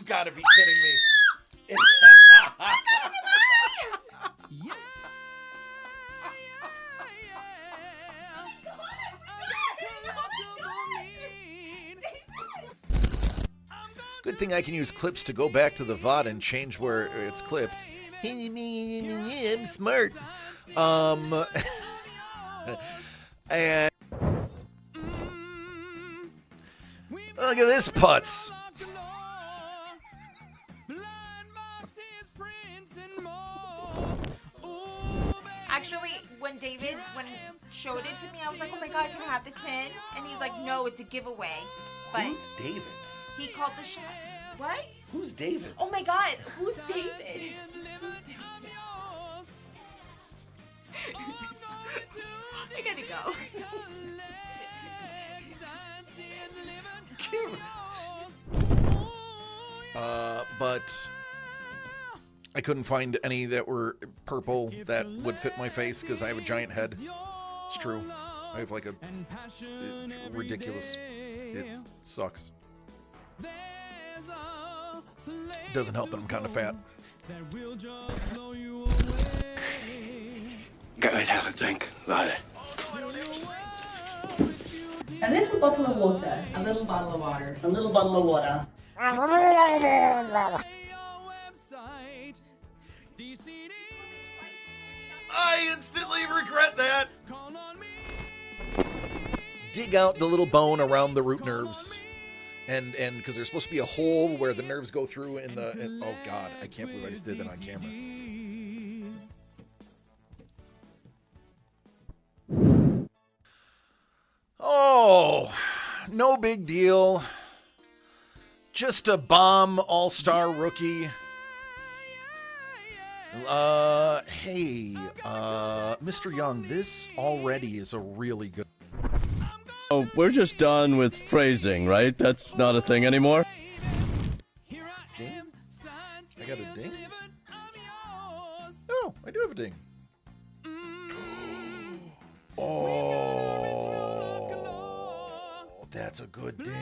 You gotta be kidding me. Good thing I can use clips to go back to the VOD and change where it's clipped. I'm smart. And look at this putz. Actually, when David showed it to me, I was like, oh my god, can I have the tin? And he's like, no, it's a giveaway. But who's David? He called the shot. What? Who's David? Oh my god, who's David? I gotta go. But I couldn't find any that were purple that would fit my face because I have a giant head. It's true. I have like a ridiculous. It sucks. Doesn't help that I'm kind of fat. Good, have a drink. Love it. A little bottle of water. A little bottle of water. A little bottle of water. I instantly regret that. Dig out the little bone around the root nerves. And because there's supposed to be a hole where the nerves go through in the... oh, God. I can't believe I just did that on camera. Oh, no big deal. Just a bomb all-star rookie. Hey, Mr. Young, this already is a really good... Oh, we're just done with phrasing, right? That's not a thing anymore? Ding? I got a ding? Oh, I do have a ding. Oh, that's a good ding.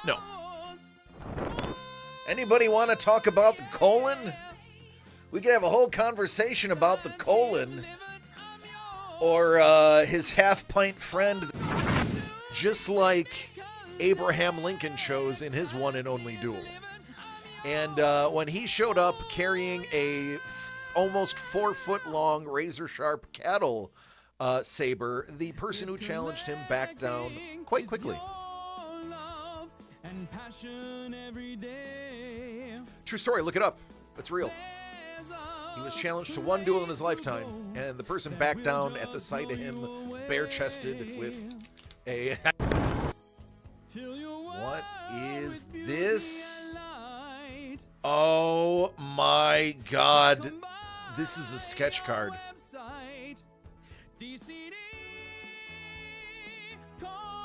No. Anybody want to talk about the colon? We could have a whole conversation about the colon. Or his half-pint friend. Just like Abraham Lincoln chose in his one and only duel. And when he showed up carrying a almost 4-foot-long razor-sharp cattle saber, the person who challenged him backed down quite quickly. True story, look it up. It's real. He was challenged to one duel in his lifetime, and the person backed down at the sight of him bare-chested with a... What is this? Oh my god. This is a sketch card.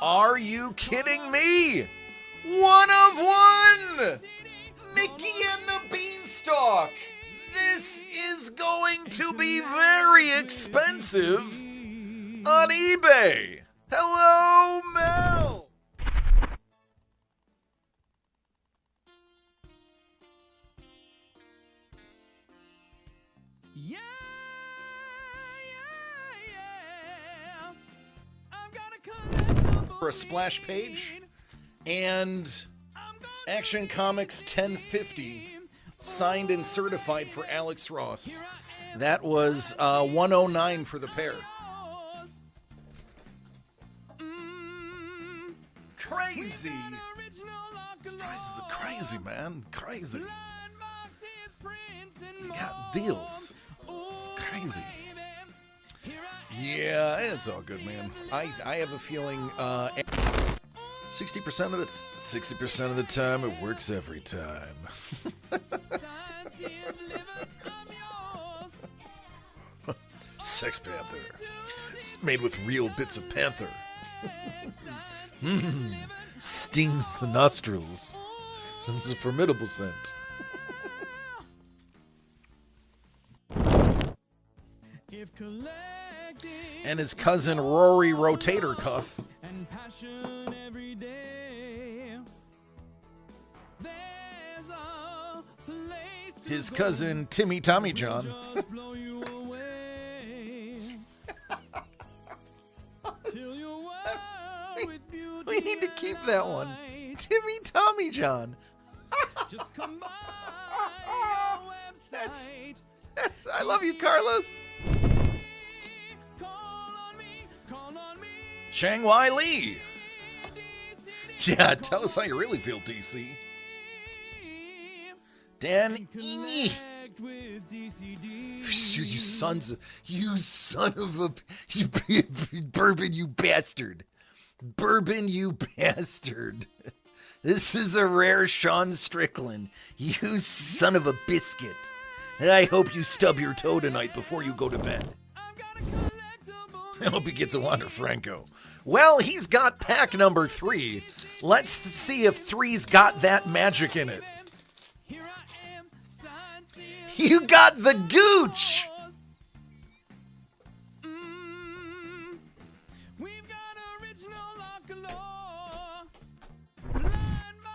Are you kidding me? One of one! Mickey and the Beanstalk! This is going to be very expensive on eBay! Hello, Mel! Yeah. For a splash page and Action Comics 1050 signed and certified for Alex Ross. That was 109 for the pair. Crazy. These prices are crazy, man. Crazy. You got deals. It's crazy. Yeah, it's all good, man. I have a feeling 60% of the time it works every time. Sex Panther. It's made with real bits of panther. Stings the nostrils. It's a formidable scent. If collecting and his cousin Rory Rotator Cuff. His cousin Timmy Tommy John. We need to keep that one. Timmy Tommy John. That's I love you, Carlos. Shang-Wai Lee. Yeah, tell us how you really feel, DC. Dan Iny. You son of a bourbon, you bastard. Bourbon, you bastard. This is a rare Sean Strickland. You son of a biscuit. I hope you stub your toe tonight before you go to bed. I hope he gets a Wander Franco. Well, he's got pack number 3. Let's see if 3's got that magic in it. You got the gooch!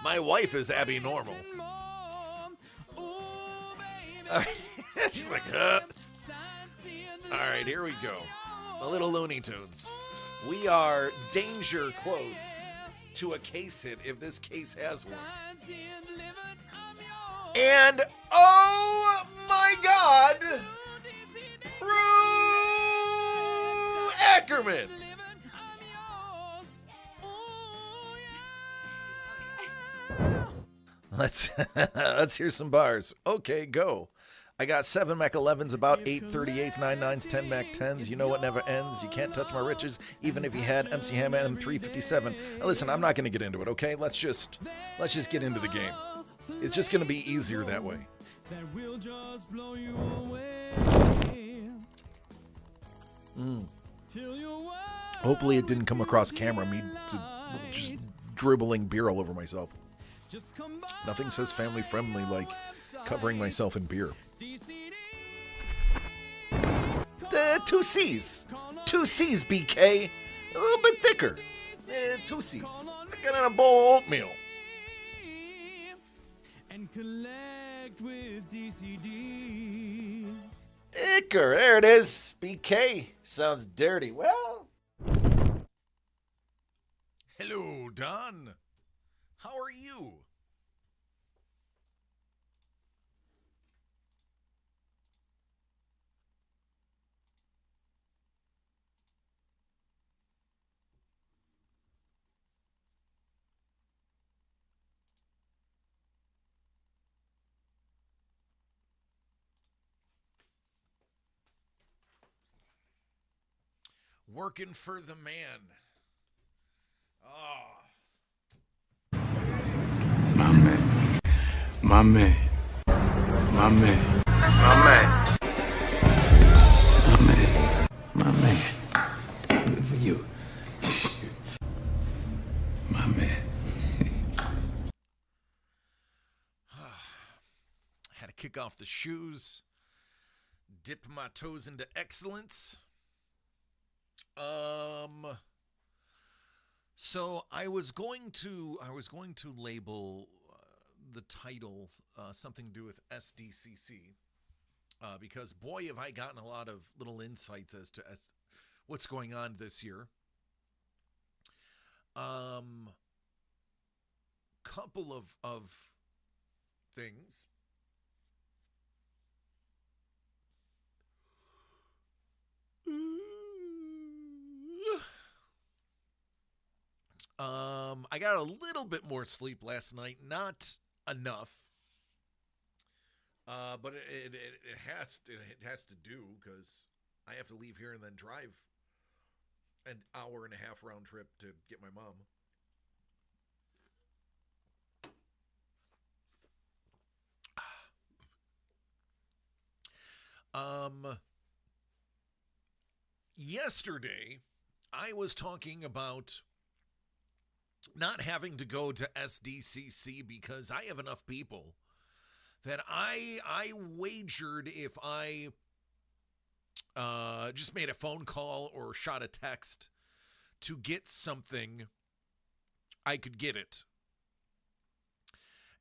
My wife is Abby Normal. She's like, All right, here we go. The little Looney Tunes. We are danger close to a case hit if this case has one. And, oh my God, Prue Ackerman. Let's hear some bars. Okay, go. I got 7 Mac 11s, about 8 38s, 9 9s, 10 Mac 10s. You know what never ends. You can't touch my riches, even if you had MC Hammer and M357. Now listen, I'm not going to get into it, okay? Let's just get into the game. It's just going to be easier that way. Hopefully it didn't come across camera, me just dribbling beer all over myself. Nothing says family friendly like covering myself in beer. 2 C's. 2 C's, BK. A little bit thicker. 2 C's. Thicker than a bowl of oatmeal. Thicker. There it is. BK. Sounds dirty. Well. Hello, Don. How are you? Working for the man. Oh. My man. My man. My man. My man. My man. My man. Good for you. My man. Had to kick off the shoes. Dip my toes into excellence. So I was going to label the title something to do with SDCC because boy have I gotten a lot of little insights as to what's going on this year. Couple of things. I got a little bit more sleep last night, not enough. But it has to do because I have to leave here and then drive an hour and a half round trip to get my mom. Yesterday I was talking about not having to go to SDCC because I have enough people that I wagered if I just made a phone call or shot a text to get something, I could get it.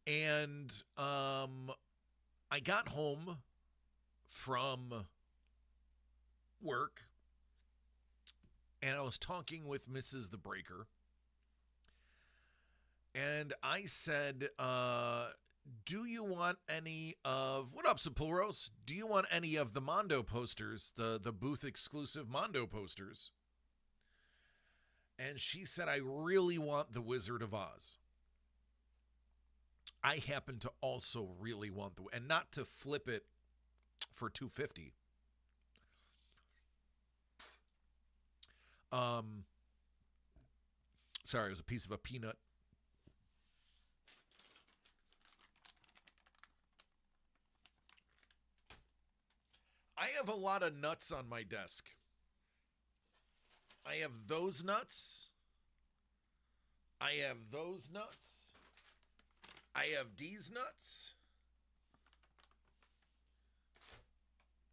And I got home from work, and I was talking with Mrs. The Breaker, and I said, do you want any of, what up, Sepulros? Do you want any of the Mondo posters, the booth exclusive Mondo posters? And she said, I really want the Wizard of Oz. I happen to also really want the, and not to flip it for $250. Sorry, it was a piece of a peanut. I have a lot of nuts on my desk. I have those nuts. I have those nuts. I have these nuts.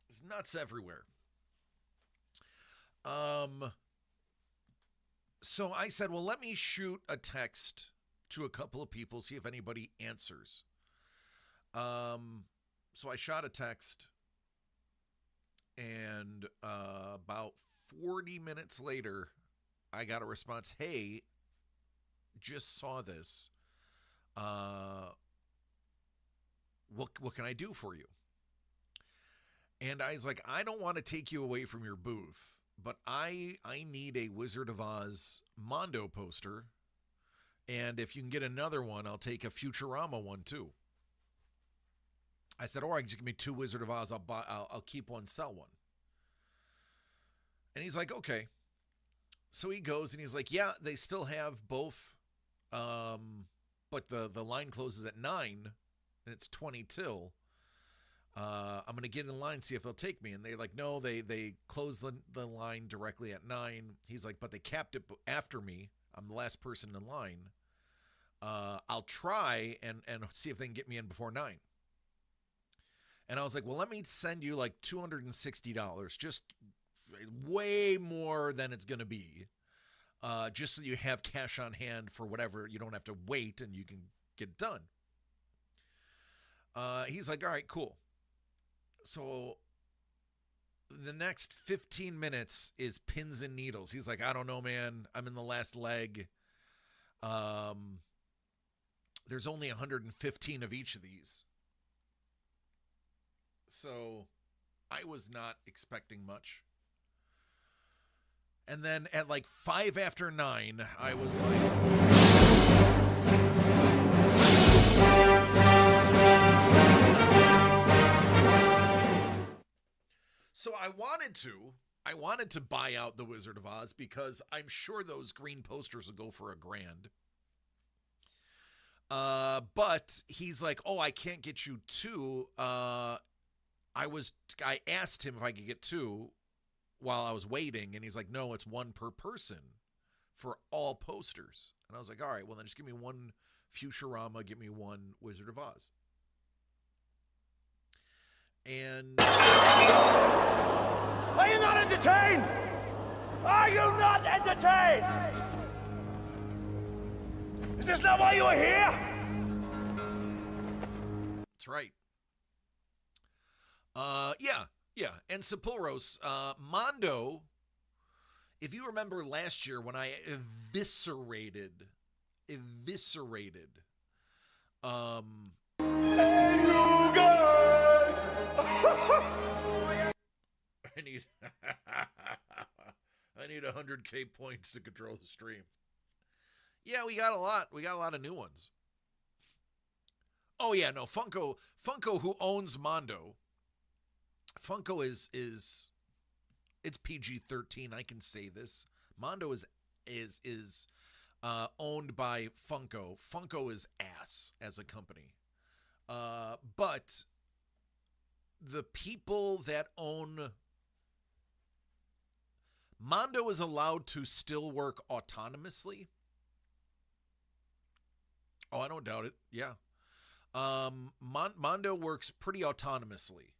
There's nuts everywhere. So I said, well, let me shoot a text to a couple of people, see if anybody answers. So I shot a text, and about 40 minutes later, I got a response. Hey, just saw this. What can I do for you? And I was like, I don't want to take you away from your booth, but I need a Wizard of Oz Mondo poster. And if you can get another one, I'll take a Futurama one too. I said, all right, just give me 2 Wizard of Oz. I'll keep one, sell one. And he's like, okay. So he goes and he's like, yeah, they still have both. But the line closes at 9 and it's 20 till. I'm going to get in line, see if they'll take me. And they're like, no, they closed the line directly at 9. He's like, but they capped it after me. I'm the last person in line. I'll try and see if they can get me in before 9. And I was like, well, let me send you like $260, just way more than it's going to be. Just so you have cash on hand for whatever. You don't have to wait and you can get it done. He's like, all right, cool. So the next 15 minutes is pins and needles. He's like, I don't know, man. I'm in the last leg. There's only 115 of each of these. So I was not expecting much. And then at like 5 after 9, I was like... So I wanted to buy out the Wizard of Oz because I'm sure those green posters will go for $1,000. But he's like, oh, I can't get you 2. I asked him if I could get 2 while I was waiting, and he's like, no, it's 1 per person for all posters. And I was like, all right, well then just give me 1 Futurama, give me 1 Wizard of Oz. And are you not entertained? Are you not entertained? Is this not why you are here? That's right. Yeah. And Sepulros, Mondo, if you remember last year when I eviscerated SDCC. I need 100K points to control the stream. Yeah, we got a lot. We got a lot of new ones. Oh yeah, no, Funko, who owns Mondo. Funko is it's PG-13. I can say this. Mondo is owned by Funko. Funko is ass as a company. But the people that own Mondo is allowed to still work autonomously. Oh, I don't doubt it. Yeah. Mondo works pretty autonomously.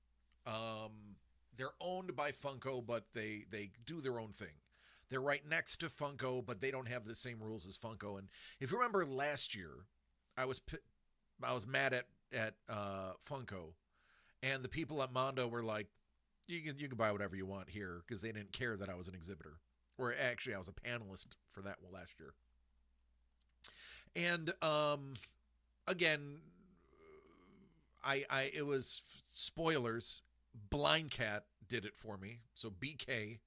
They're owned by Funko, but they do their own thing. They're right next to Funko, but they don't have the same rules as Funko. And if you remember last year, I was mad at Funko, and the people at Mondo were like, you can buy whatever you want here, because they didn't care that I was an exhibitor. Or actually, I was a panelist for that last year. And again, it was spoilers. Blind Cat did it for me. So BK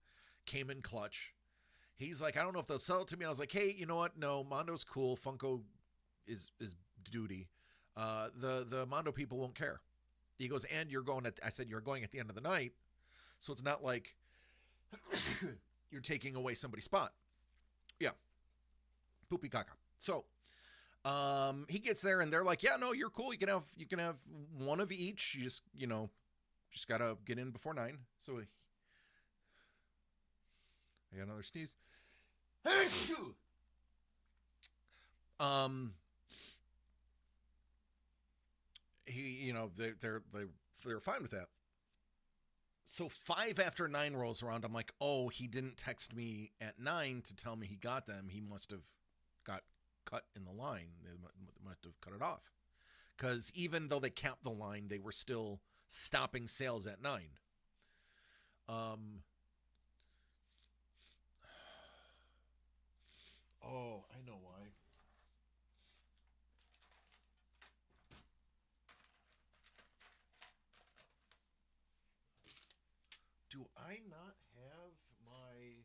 came in clutch. He's like, I don't know if they'll sell it to me. I was like, hey, you know what? No, Mondo's cool. Funko is duty. The Mondo people won't care. He goes, and you're going I said, you're going at the end of the night. So it's not like you're taking away somebody's spot. Yeah. Poopy caca. So he gets there and they're like, yeah, no, you're cool. You can have one of each. You just gotta get in before 9. So I got another sneeze. They're fine with that. So 5 after 9 rolls around. I'm like, oh, he didn't text me at 9 to tell me he got them. He must have got cut in the line. They must have cut it off. Because even though they capped the line, they were still stopping sales at 9. Oh, I know why. Do I not have my...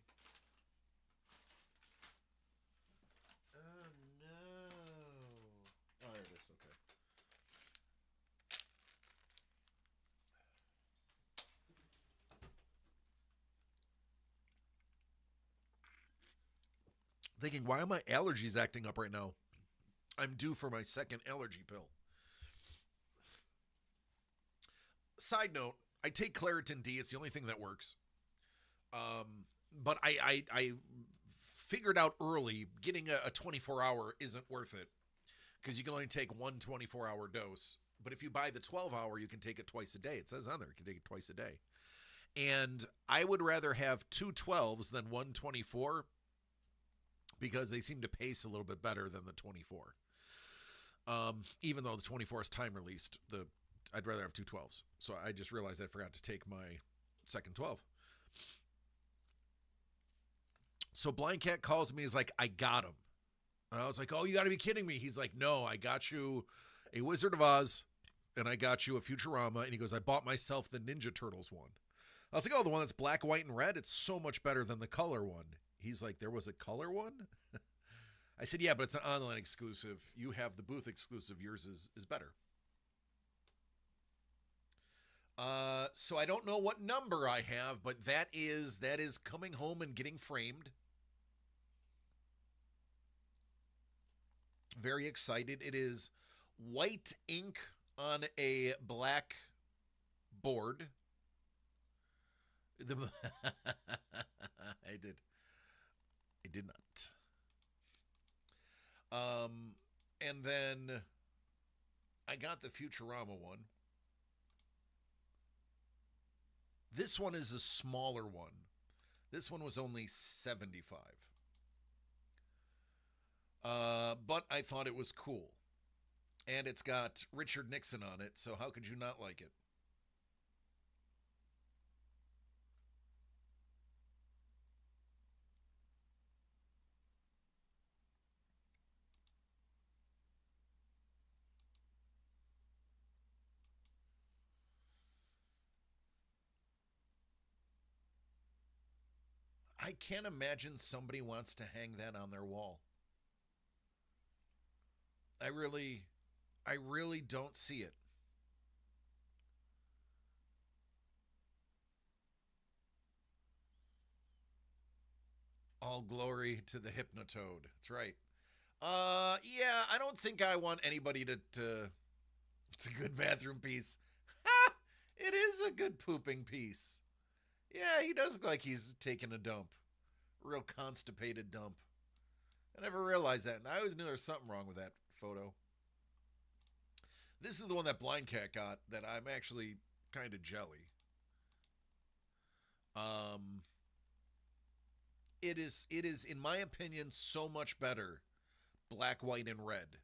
Oh, no. Oh, there it is. Okay. Thinking, why are my allergies acting up right now? I'm due for my second allergy pill. Side note, I take Claritin D. It's the only thing that works. But I figured out early getting a 24-hour isn't worth it because you can only take one 24-hour dose. But if you buy the 12-hour, you can take it twice a day. It says on there you can take it twice a day. And I would rather have 2 12s than 1 24 because they seem to pace a little bit better than the 24. Even though the 24 is time released, I'd rather have 2 12s. So I just realized I forgot to take my second 12. So Blind Cat calls me. He's like, I got him. And I was like, oh, you got to be kidding me. He's like, no, I got you a Wizard of Oz and I got you a Futurama. And he goes, I bought myself the Ninja Turtles one. I was like, oh, the one that's black, white, and red? It's so much better than the color one. He's like, there was a color one? I said, yeah, but it's an online exclusive. You have the booth exclusive. Yours is better. So I don't know what number I have, but that is coming home and getting framed. Very excited. It is white ink on a black board. I did not. And then I got the Futurama one. This one is a smaller one. This one was only $75. But I thought it was cool. And it's got Richard Nixon on it, so how could you not like it? I can't imagine somebody wants to hang that on their wall. I really don't see it. All glory to the Hypnotoad. That's right. Yeah, I don't think I want anybody to it's a good bathroom piece. Ha! It is a good pooping piece. Yeah, he does look like he's taking a dump. Real constipated dump. I never realized that, and I always knew there was something wrong with that photo. This is the one that Blind Cat got that I'm actually kind of jelly. It is, in my opinion, so much better black, white, and red.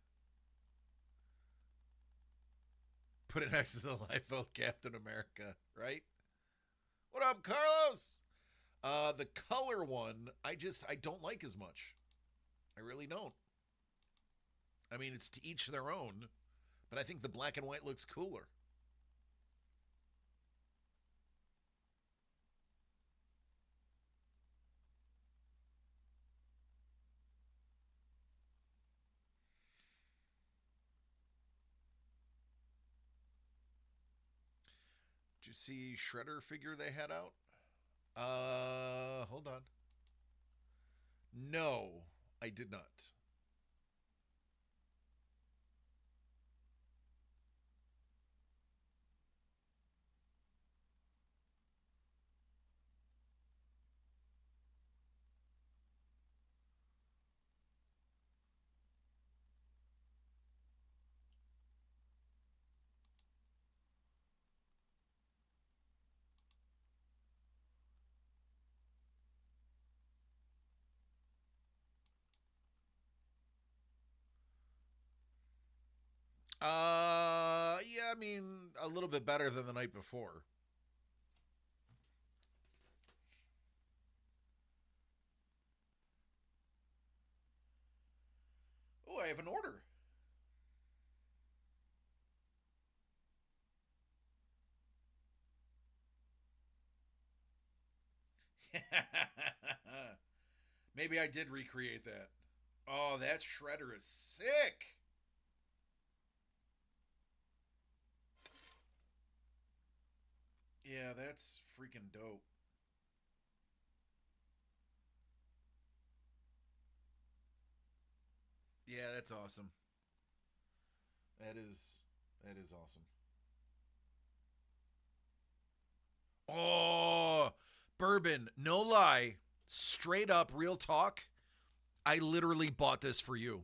Put it next to the Liefeld Captain America, right? What up, Carlos? The color one, I don't like as much. I really don't. I mean, it's to each their own, but I think the black and white looks cooler. Did you see Shredder figure they had out? Hold on. No, I did not. Yeah, I mean, a little bit better than the night before. Oh, I have an order. Maybe I did recreate that. Oh, that Shredder is sick. Yeah, that's freaking dope. Yeah, that's awesome. That is awesome. Oh, Bourbon, no lie, straight up real talk. I literally bought this for you.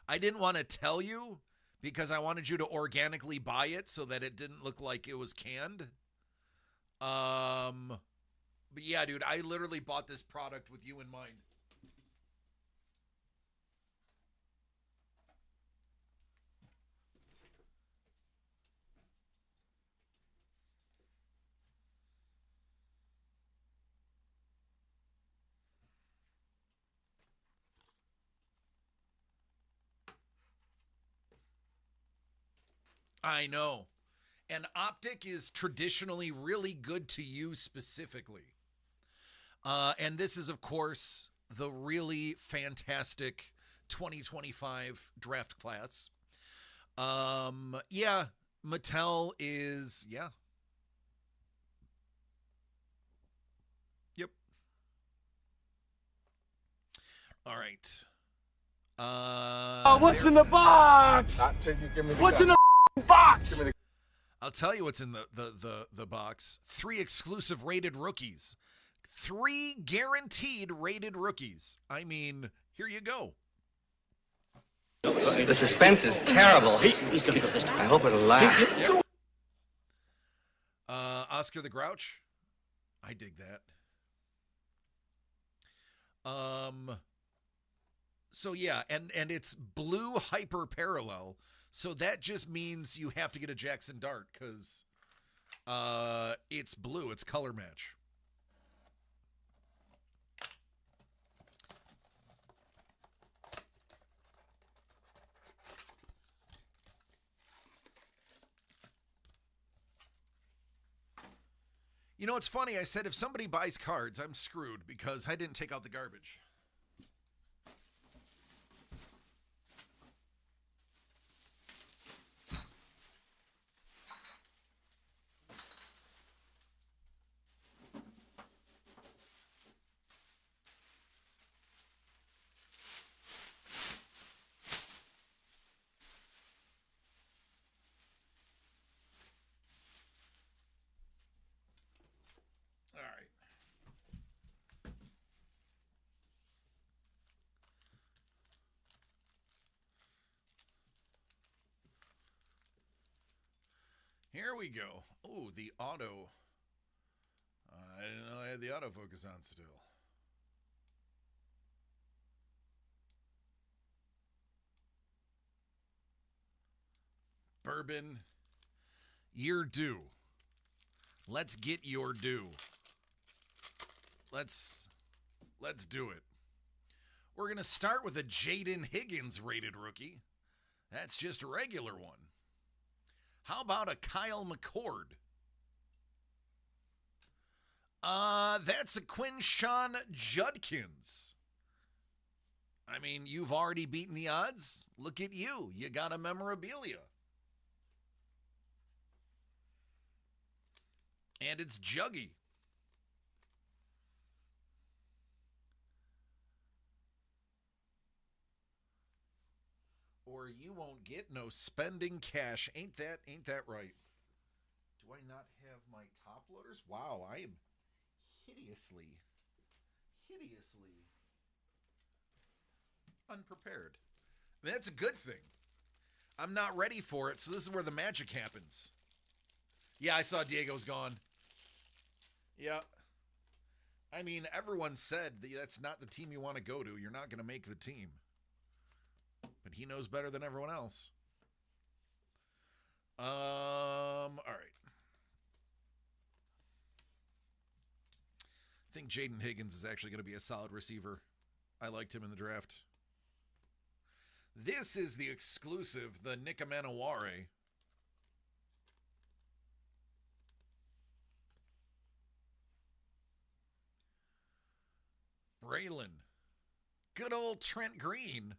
I didn't want to tell you because I wanted you to organically buy it so that it didn't look like it was canned. But yeah, dude, I literally bought this product with you in mind. I know. And Optic is traditionally really good to you specifically. And this is, of course, the really fantastic 2025 draft class. Yeah, Mattel is, yeah. Yep. All right. What's in the box? What's in the box? I'll tell you what's in the box. 3 exclusive rated rookies. 3 guaranteed rated rookies. I mean, here you go. The suspense is terrible. He's gonna go this time. I hope it'll last. Yep. Oscar the Grouch. I dig that. So yeah, and it's blue hyper parallel. So that just means you have to get a Jackson Dart because it's blue. It's color match. You know, it's funny. I said if somebody buys cards, I'm screwed because I didn't take out the garbage. All right. Here we go. Oh, the auto. didn't know I had the autofocus on still. Bourbon, you're due. Let's get your due. Let's do it. We're going to start with a Jaden Higgins rated rookie. That's just a regular one. How about a Kyle McCord? That's a Quinshon Judkins. I mean, you've already beaten the odds. Look at you. You got a memorabilia. And it's Juggy. Or you won't get no spending cash. Ain't that right? Do I not have my top loaders? Wow, I am hideously unprepared. That's a good thing. I'm not ready for it, so this is where the magic happens. Yeah, I saw Diego's gone. Yeah. I mean, everyone said that's not the team you want to go to. You're not going to make the team. But he knows better than everyone else. All right. I think Jaden Higgins is actually going to be a solid receiver. I liked him in the draft. This is the exclusive, the Nick Manaware. Braylon. Good old Trent Green.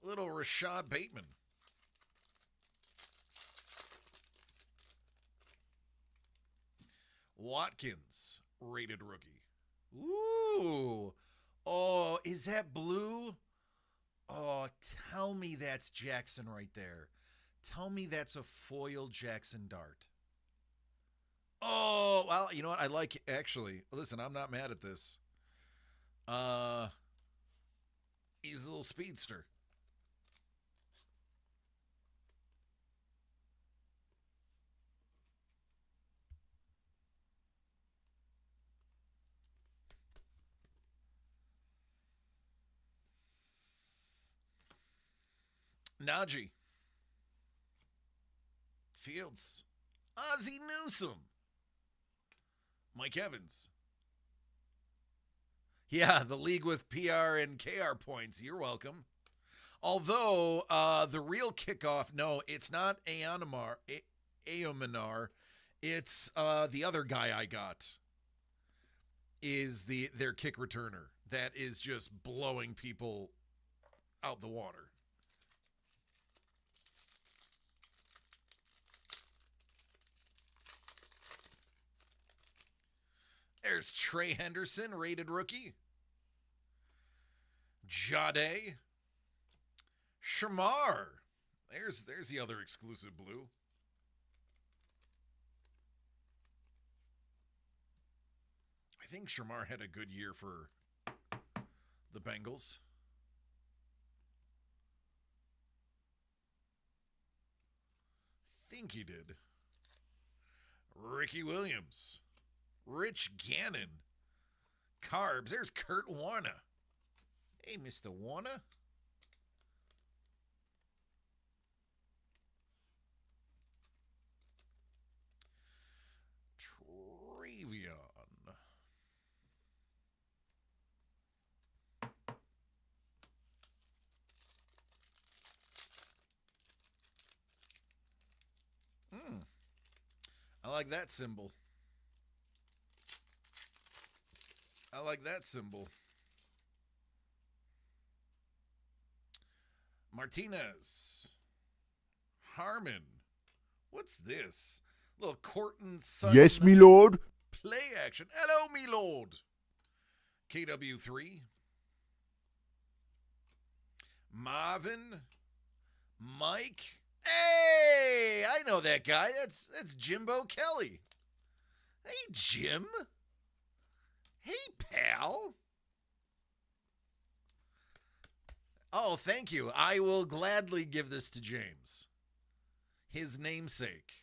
Little Rashad Bateman. Watkins, rated rookie. Ooh. Oh, is that blue? Oh, tell me that's Jackson right there. Tell me that's a foil Jackson Dart. Oh, well, you know what? I like, actually, listen, I'm not mad at this. He's a little speedster. Najee. Fields. Ozzie Newsome. Mike Evans. Yeah, the league with PR and KR points. You're welcome. Although, the real kickoff, no, it's not Aomanar. It's the other guy I got is their kick returner. That is just blowing people out the water. There's Trey Henderson, rated rookie. Jade. Shamar. There's the other exclusive blue. I think Shamar had a good year for the Bengals. I think he did. Ricky Williams. Rich Gannon. Carbs. There's Kurt Warner. Hey, Mr. Warner. Trevion. I like that symbol. I like that symbol. Martinez. Harmon. What's this? Little Corton Sutton. Yes, me lord. Play action. Hello, me lord. KW3. Marvin. Mike. Hey, I know that guy. That's Jimbo Kelly. Hey, Jim. Hey, pal. Oh, thank you. I will gladly give this to James. His namesake.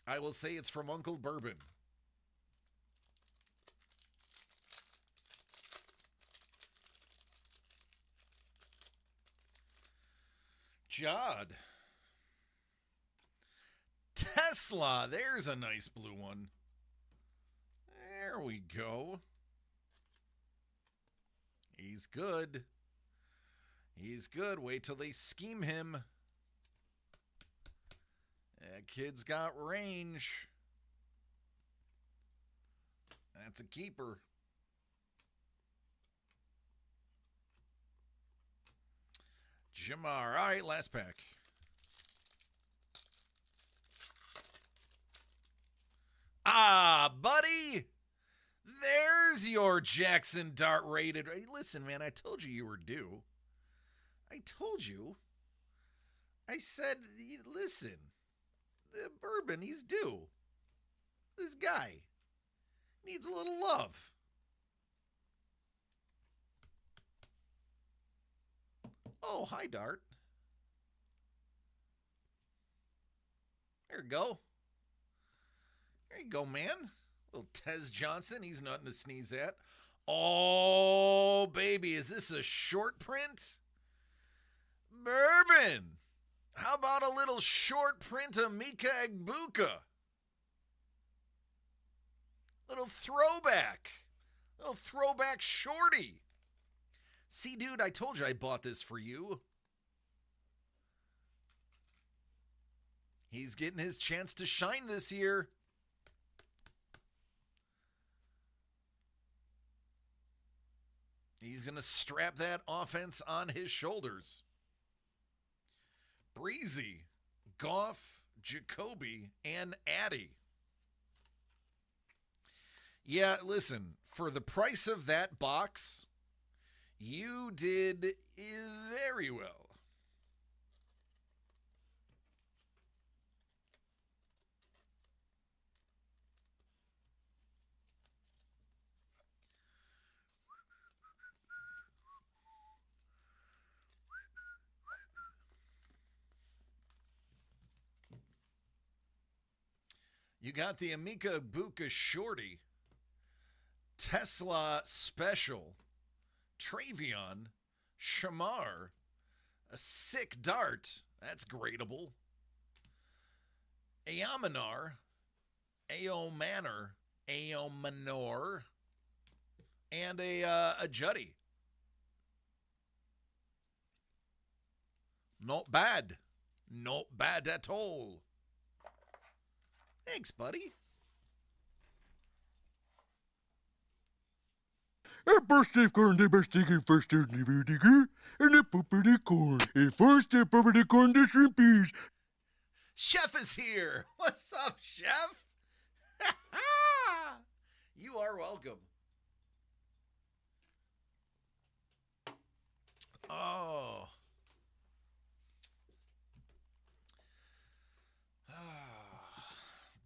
I will say it's from Uncle Bourbon. Jod. Tesla. There's a nice blue one. There we go. He's good. He's good. Wait till they scheme him. That kid's got range. That's a keeper. Jamar. All right, last pack. Ah, buddy. There's your Jackson Dart rated. Hey, listen, man, I told you were due. I told you. I said, listen, the bourbon, he's due. This guy needs a little love. Oh, hi, Dart. There you go. There you go, man. Little Tez Johnson. He's nothing to sneeze at. Oh, baby. Is this a short print? Bourbon. How about a little short print of Mika Egbuka? Little throwback. Little throwback shorty. See, dude, I told you I bought this for you. He's getting his chance to shine this year. He's going to strap that offense on his shoulders. Breezy, Goff, Jacoby, and Addy. Yeah, listen, for the price of that box, you did very well. You got the Amika Buka Shorty, Tesla Special, Travion, Shamar, a sick Dart, that's gradable, Aomanar, Aomanor, Aomanor, and a Juddy. Not bad. Not bad at all. Thanks, buddy. A birthday corn, the birthday first in the vinegar, and a puppy corn. A first a puppy corn, the shrimp peas. Chef is here. What's up, Chef? You are welcome. Oh.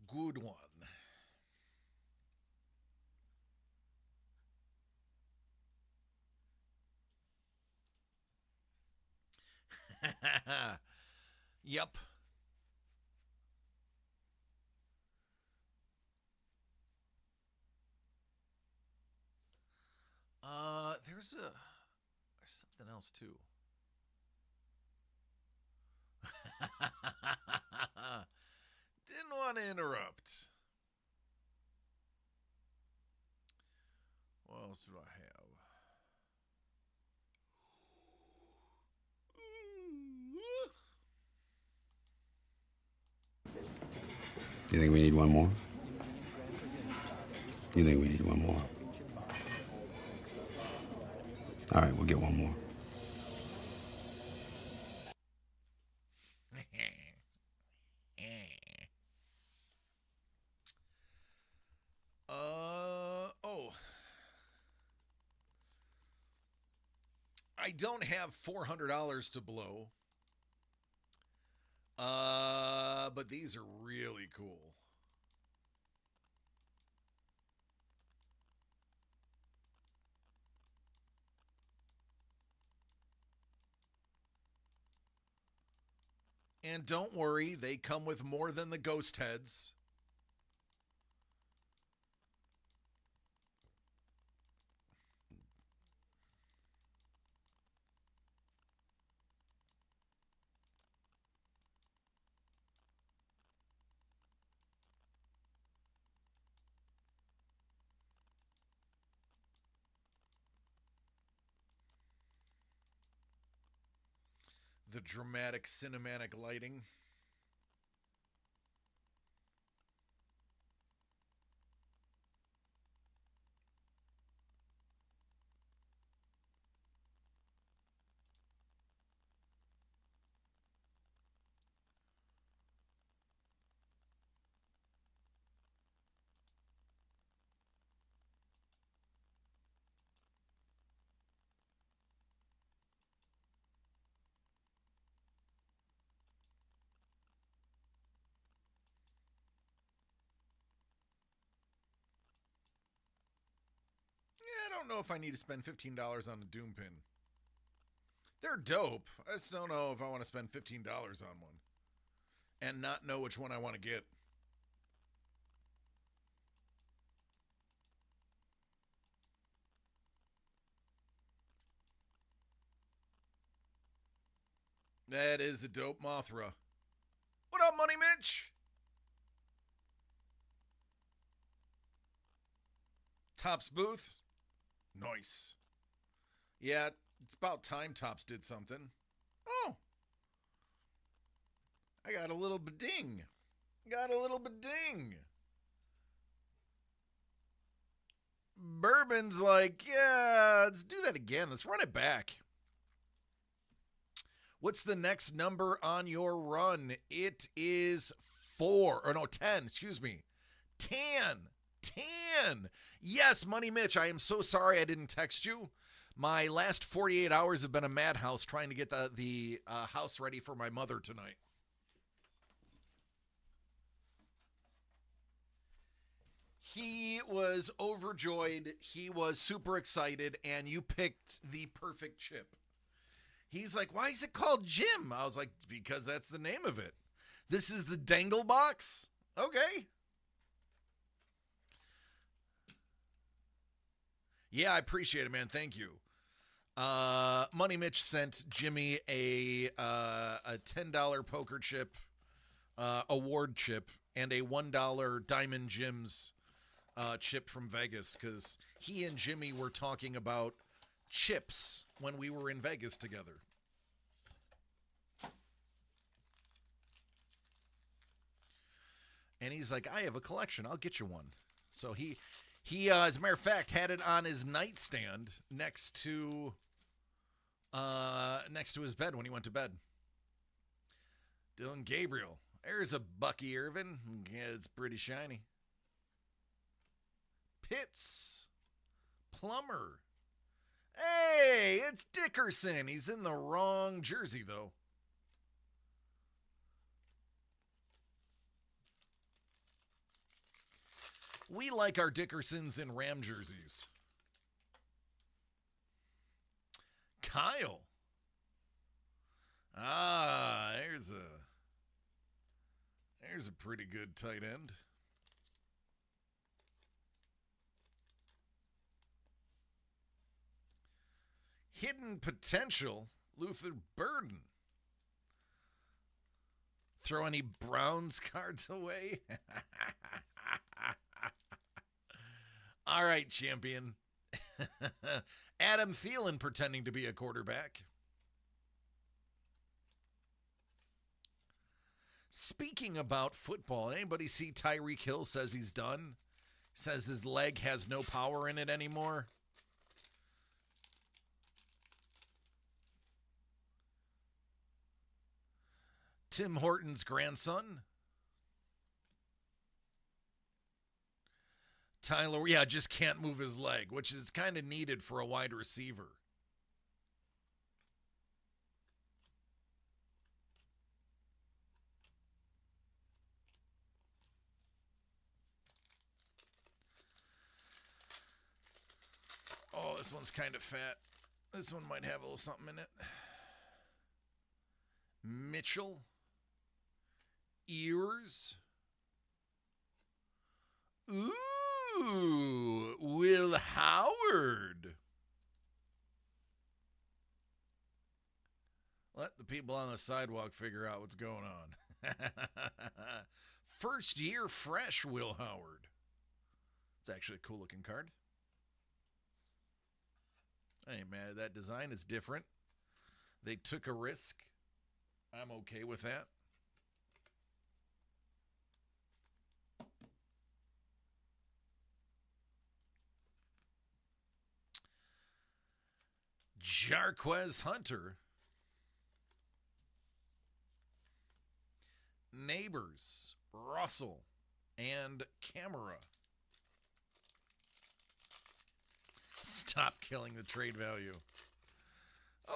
Good one. Yep. There's something else too. Didn't want to interrupt. What else do I have? You think we need one more? You think we need one more? All right, we'll get one more. I don't have $400 to blow. But these are really cool. And don't worry, they come with more than the ghost heads. the dramatic cinematic lighting. I don't know if I need to spend $15 on a Doom pin. They're dope. I just don't know if I want to spend $15 on one and not know which one I want to get. That is a dope Mothra. What up, Money Mitch? Topps booth. Nice. Yeah, it's about time Topps did something. Oh. I got a little beding. Bourbon's like, yeah, let's do that again. Let's run it back. What's the next number on your run? It is 10, excuse me. 10. Yes, Money Mitch, I am so sorry I didn't text you. My last 48 hours have been a madhouse trying to get the house ready for my mother tonight. He was overjoyed. He was super excited, and you picked the perfect chip. He's like, why is it called Jim? I was like, because that's the name of it. This is the Dangle Box? Okay. Yeah, I appreciate it, man. Thank you. Money Mitch sent Jimmy a $10 poker chip, award chip, and a $1 Diamond Jim's chip from Vegas, because he and Jimmy were talking about chips when we were in Vegas together. And he's like, I have a collection. I'll get you one. So he as a matter of fact, had it on his nightstand next to his bed when he went to bed. Dylan Gabriel. There's a Bucky Irvin. Yeah, it's pretty shiny. Pitts. Plummer. Hey, it's Dickerson. He's in the wrong jersey, though. We like our Dickersons in Ram jerseys. Kyle. There's a pretty good tight end. Hidden potential, Luther Burden. Throw any Browns cards away? All right, champion. Adam Thielen pretending to be a quarterback. Speaking about football, anybody see Tyreek Hill says he's done? Says his leg has no power in it anymore. Tim Horton's grandson. Tyler, yeah, just can't move his leg, which is kind of needed for a wide receiver. Oh, this one's kind of fat. This one might have a little something in it. Mitchell. Ears. Ooh, Will Howard. Let the people on the sidewalk figure out what's going on. First year fresh Will Howard. It's actually a cool looking card. I ain't mad at that design. It's different. They took a risk. I'm okay with that. Jarquez Hunter. Neighbors, Russell, and Camera. Stop killing the trade value.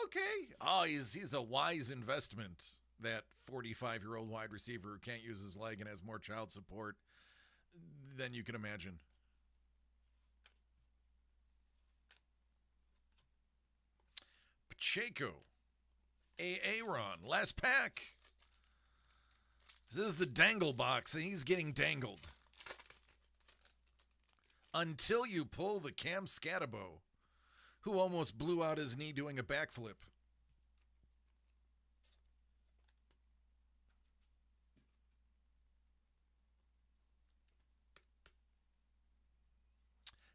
Okay. Oh, he's a wise investment, that 45-year-old wide receiver who can't use his leg and has more child support than you can imagine. Pacheco. Aaron. Last pack. This is the dangle box, and he's getting dangled. Until you pull the Cam Scatabo, who almost blew out his knee doing a backflip.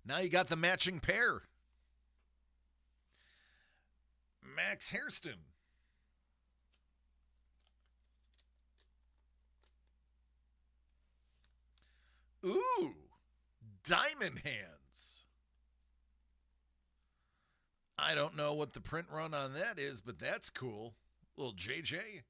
Now you got the matching pair. Max Hairston. Ooh, Diamond Hands. I don't know what the print run on that is, but that's cool. Little JJ.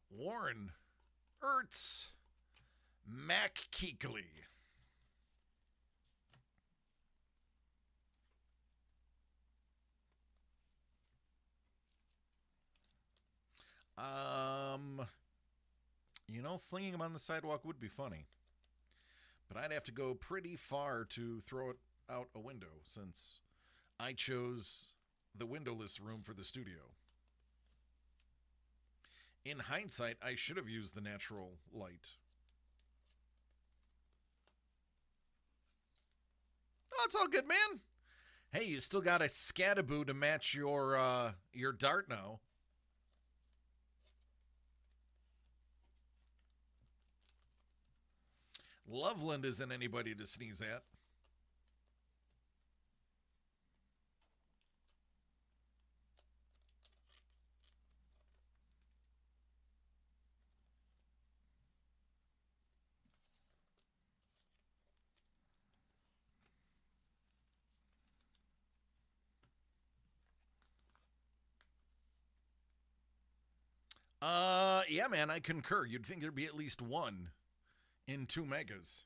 Warren Ertz. Mac Keekley. Flinging him on the sidewalk would be funny. But I'd have to go pretty far to throw it out a window, since I chose the windowless room for the studio. In hindsight, I should have used the natural light. Oh, it's all good, man. Hey, you still got a Scattaboo to match your dart now. Loveland isn't anybody to sneeze at. Yeah, man, I concur. You'd think there'd be at least one in 2 megas.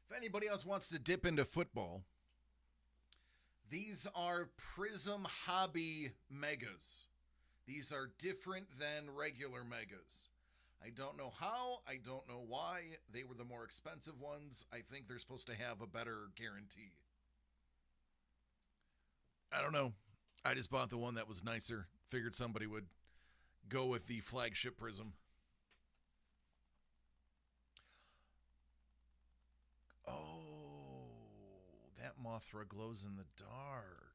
If anybody else wants to dip into football, these are Prism Hobby Megas. These are different than regular Megas. I don't know how. I don't know why. They were the more expensive ones. I think they're supposed to have a better guarantee. I don't know. I just bought the one that was nicer. Figured somebody would go with the flagship Prism. Oh, that Mothra glows in the dark.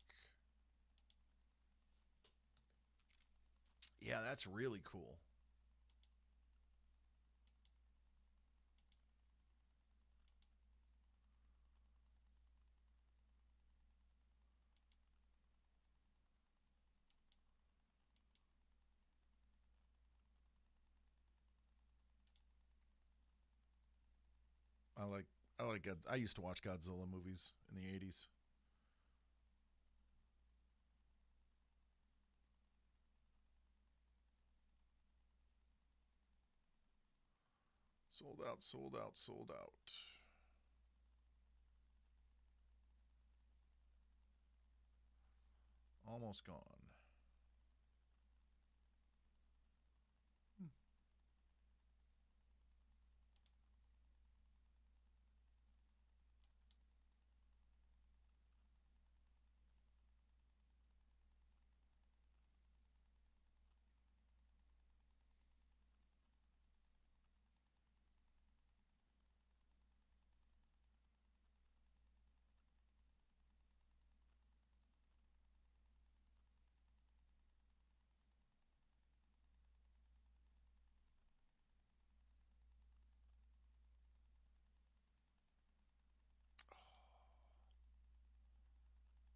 Yeah, that's really cool. I like God. I used to watch Godzilla movies in the 80s. Sold out, sold out, sold out. Almost gone.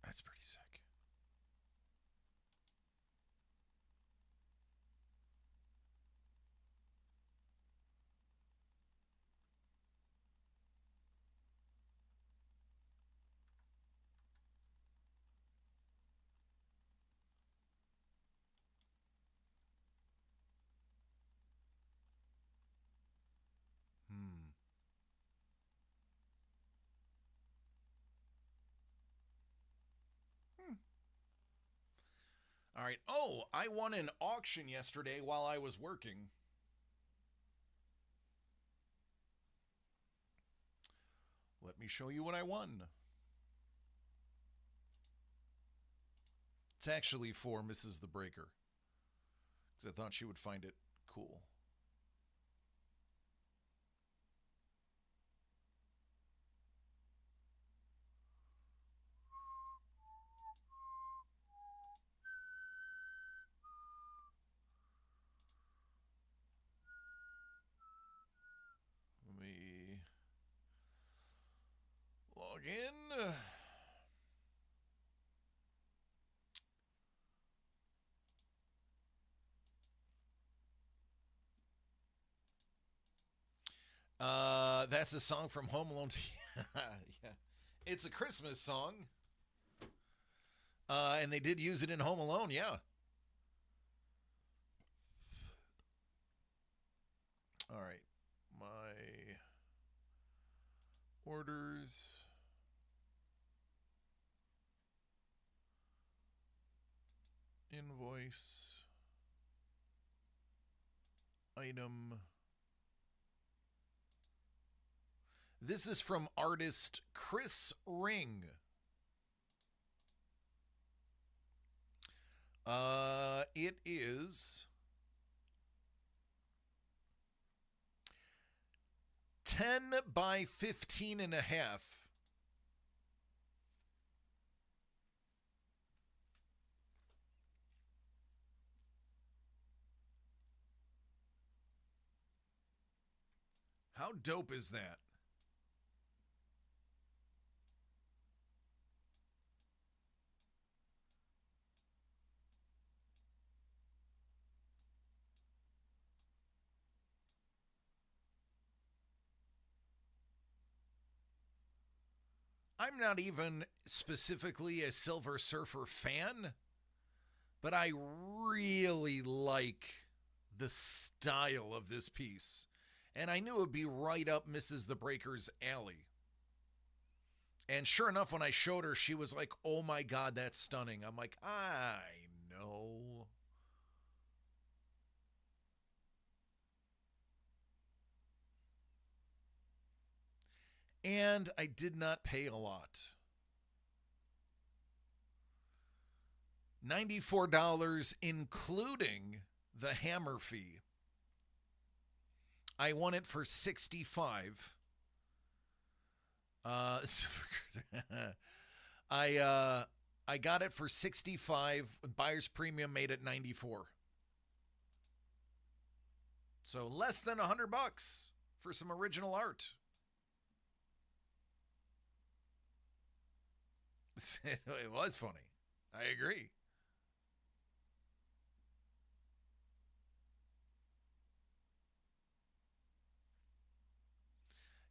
That's pretty sick. All right. Oh, I won an auction yesterday while I was working. Let me show you what I won. It's actually for Mrs. the Breaker, because I thought she would find it cool. Let me log in. That's a song from Home Alone. Yeah. It's a Christmas song. And they did use it in Home Alone, yeah. All right. My orders. Invoice. Item. This is from artist Chris Ring. It is 10 by 15 and a half. How dope is that? I'm not even specifically a Silver Surfer fan, but I really like the style of this piece. And I knew it would be right up Mrs. the Breaker's alley. And sure enough, when I showed her, she was like, oh my God, that's stunning. I'm like, I know. And I did not pay a lot. $94, including the hammer fee. I won it for $65. I got it for $65. Buyer's premium made it $94. So less than $100 for some original art. It was funny. I agree.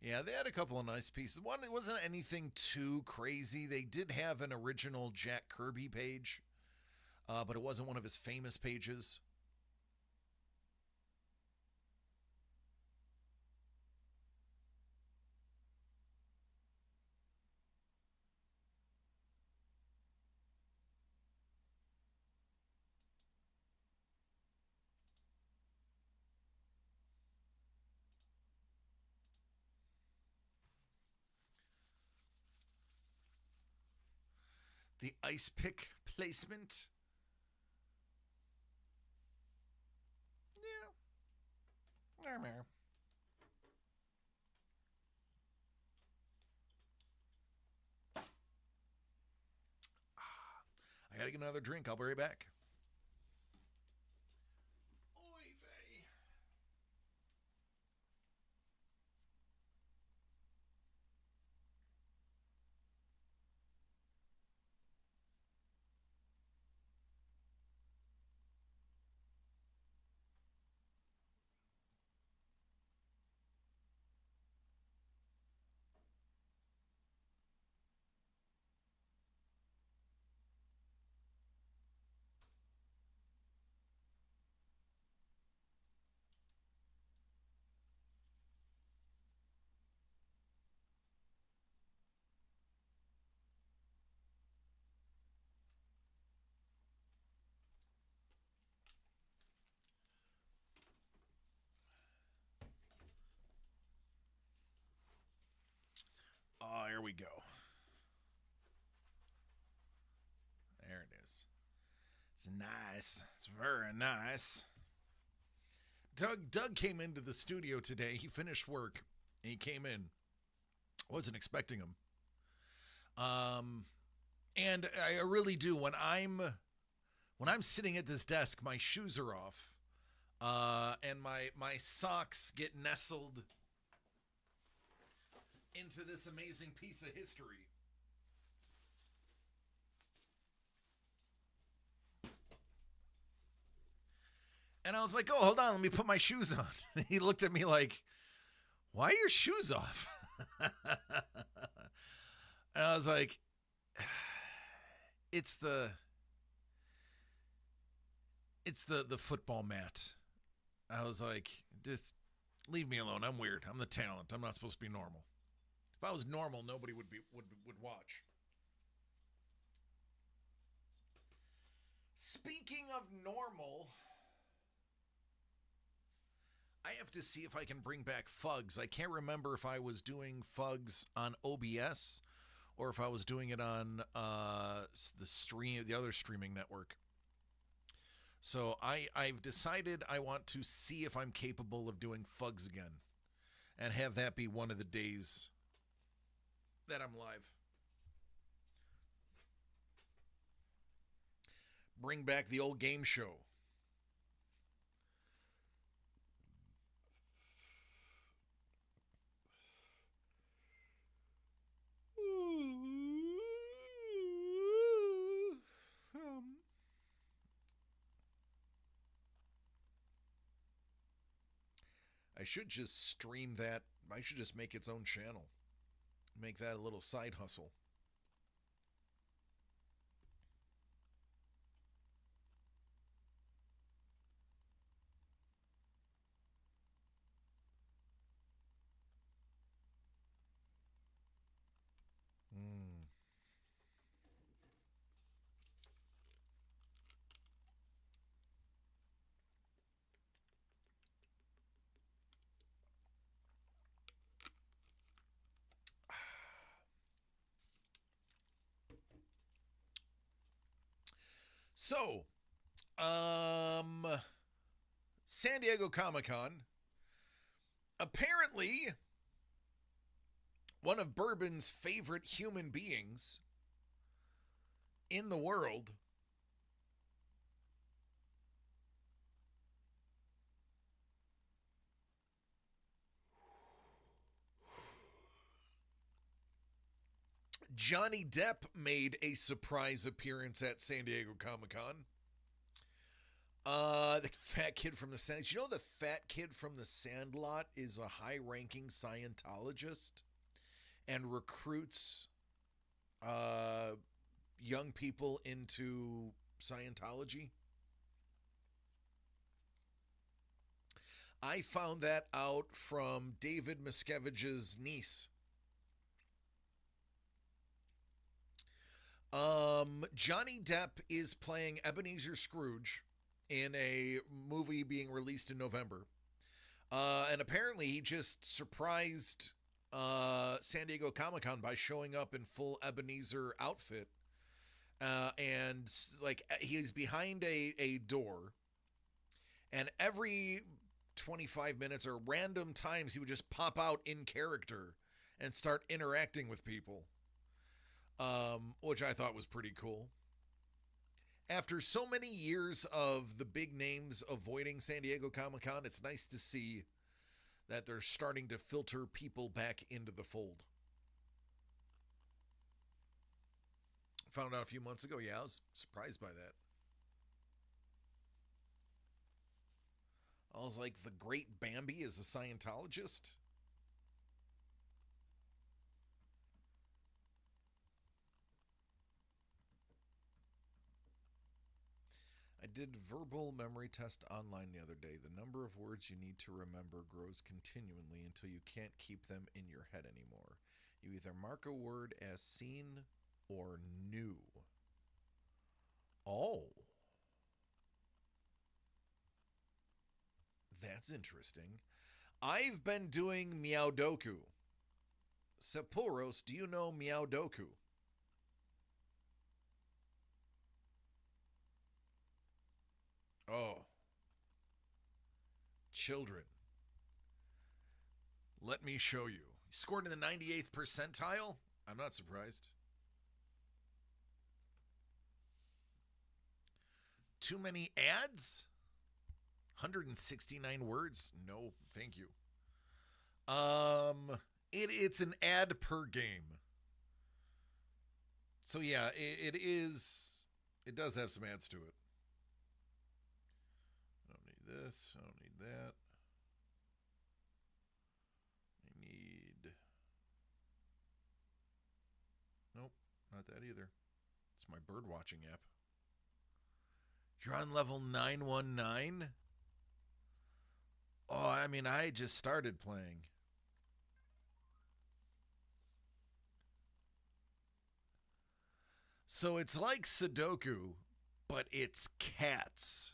Yeah, they had a couple of nice pieces. One, it wasn't anything too crazy. They did have an original Jack Kirby page, but it wasn't one of his famous pages. The ice pick placement. Yeah. Meh. I gotta get another drink. I'll be right back. Oy vey. Oh, here we go. There it is. It's nice. It's very nice. Doug came into the studio today. He finished work and he came in. Wasn't expecting him. And I really do. When I'm sitting at this desk, my shoes are off, and my socks get nestled into this amazing piece of history. And I was like, oh, hold on, let me put my shoes on. And he looked at me like, why are your shoes off? And I was like, it's the football mat. I was like, just leave me alone. I'm weird. I'm the talent. I'm not supposed to be normal. If I was normal, nobody would watch. Speaking of normal, I have to see if I can bring back Fugs. I can't remember if I was doing Fugs on OBS or if I was doing it on the other streaming network. So I've decided I want to see if I'm capable of doing Fugs again and have that be one of the days that I'm live. Bring back the old game show. I should just stream that. I should just make its own channel. Make that a little side hustle. So, San Diego Comic-Con, apparently one of Bourbon's favorite human beings in the world Johnny Depp made a surprise appearance at San Diego Comic-Con. The fat kid from the Sandlot. You know the fat kid from the Sandlot is a high-ranking Scientologist and recruits young people into Scientology? I found that out from David Miscavige's niece. Johnny Depp is playing Ebenezer Scrooge in a movie being released in November. And apparently he just surprised San Diego Comic-Con by showing up in full Ebenezer outfit. And like he's behind a door, and every 25 minutes or random times he would just pop out in character and start interacting with people, which I thought was pretty cool. After so many years of the big names avoiding San Diego Comic-Con, it's nice to see that they're starting to filter people back into the fold. Found out a few months ago. Yeah, I was surprised by that. I was like, the great Bambi is a Scientologist? I did verbal memory test online the other day. The number of words you need to remember grows continually until you can't keep them in your head anymore. You either mark a word as seen or new. Oh. That's interesting. I've been doing Meowdoku. Sepuros, do you know Meowdoku? Oh. Children. Let me show you. He scored in the 98th percentile? I'm not surprised. Too many ads? 169 words? No, thank you. It's an ad per game. So yeah, it does have some ads to it. I don't need this. I don't need that. I need... Nope, not that either. It's my bird watching app. You're on level 919? Oh, I mean, I just started playing. So it's like Sudoku, but it's cats.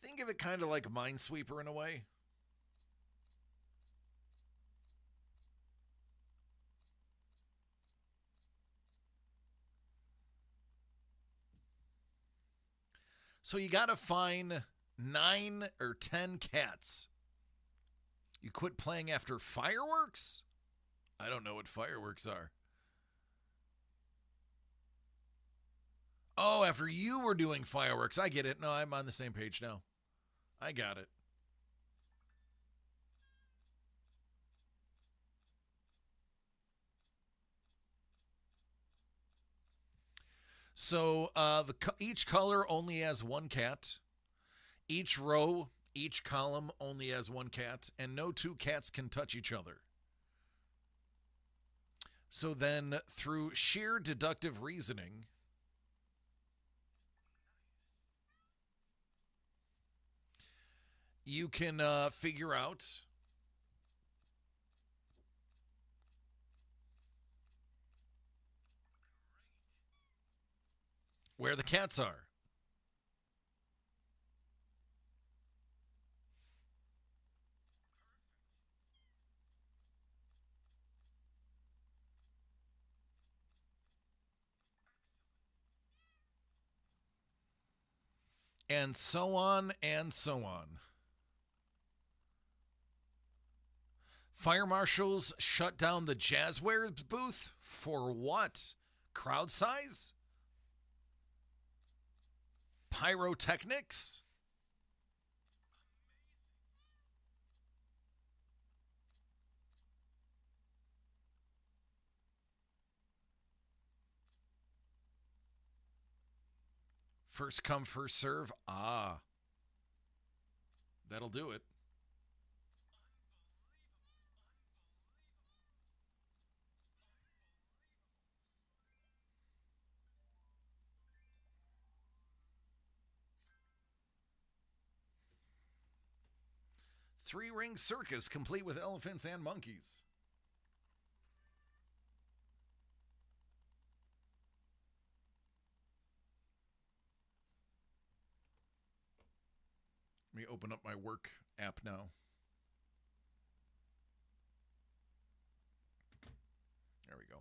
Think of it kind of like Minesweeper in a way. So you got to find 9 or 10 cats. You quit playing after fireworks? I don't know what fireworks are. Oh, after you were doing fireworks. I get it. No, I'm on the same page now. I got it. So each color only has one cat. Each row, each column only has one cat, and no two cats can touch each other. So then, through sheer deductive reasoning, you can figure out where the cats are. And so on and so on. Fire marshals shut down the Jazzwares booth for what? Crowd size? Pyrotechnics? First come, first serve. Ah. That'll do it. Three-ring circus complete with elephants and monkeys. Let me open up my work app now. There we go.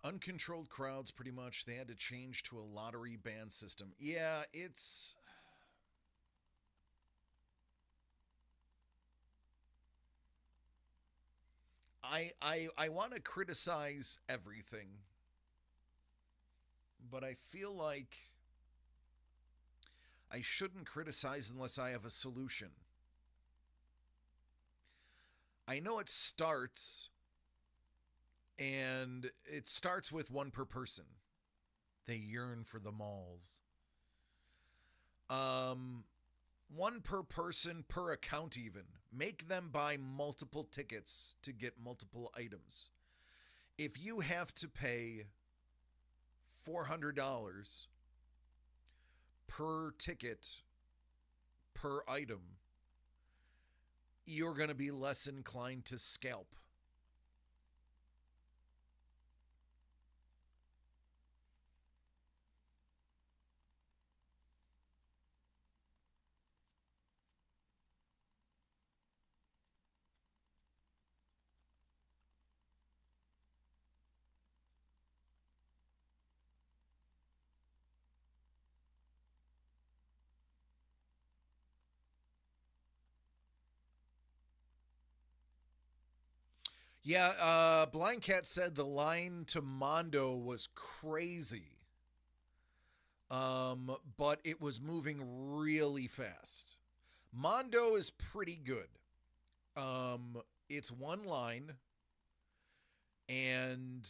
Uncontrolled crowds, pretty much. They had to change to a lottery ban system. Yeah, it's... I want to criticize everything, but I feel like I shouldn't criticize unless I have a solution. I know it starts, and it starts with one per person. They yearn for the malls. One per person, per account even. Make them buy multiple tickets to get multiple items. If you have to pay $400 per ticket, per item, you're going to be less inclined to scalp. Yeah, Blind Cat said the line to Mondo was crazy. But it was moving really fast. Mondo is pretty good. It's one line, and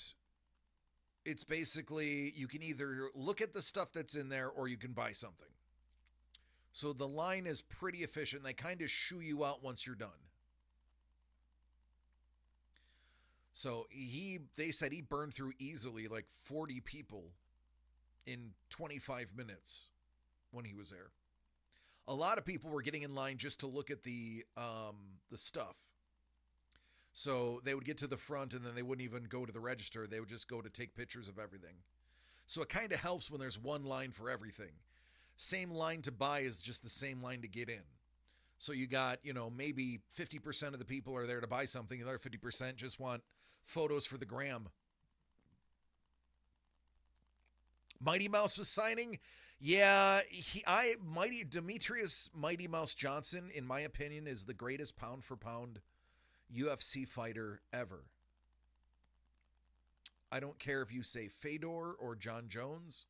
it's basically you can either look at the stuff that's in there or you can buy something. So the line is pretty efficient. They kind of shoo you out once you're done. So they said he burned through easily like 40 people in 25 minutes when he was there. A lot of people were getting in line just to look at the stuff. So they would get to the front and then they wouldn't even go to the register. They would just go to take pictures of everything. So it kind of helps when there's one line for everything. Same line to buy is just the same line to get in. So you got, maybe 50% of the people are there to buy something. The other 50% just want photos for the gram. Mighty Mouse was signing. Yeah, Demetrius Mighty Mouse Johnson, in my opinion, is the greatest pound for pound UFC fighter ever. I don't care if you say Fedor or John Jones.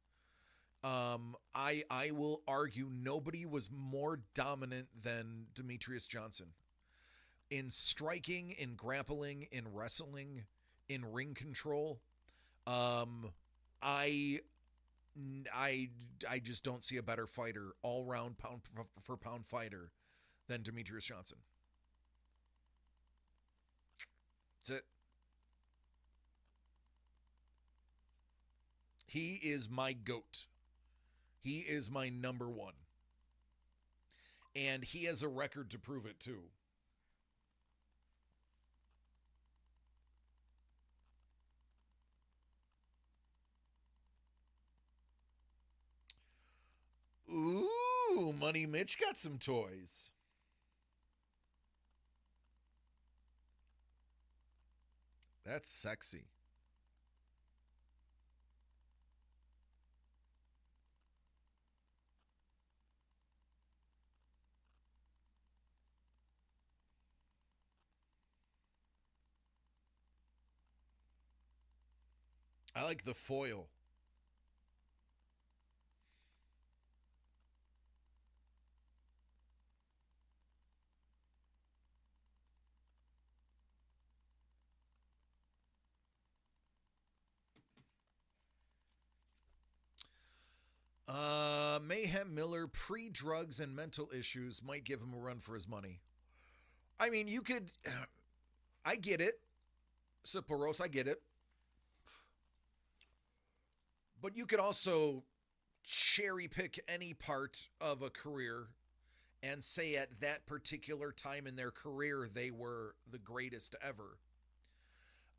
I will argue nobody was more dominant than Demetrius Johnson. In striking, in grappling, in wrestling, in ring control. I just don't see a better fighter, all-round pound for pound fighter than Demetrius Johnson. That's it. He is my GOAT. He is my number one. And he has a record to prove it, too. Ooh, Money Mitch got some toys. That's sexy. I like the foil. Mayhem Miller, pre-drugs and mental issues, might give him a run for his money. I mean, you could... I get it. Siporos, I get it. But you could also cherry pick any part of a career and say at that particular time in their career they were the greatest ever.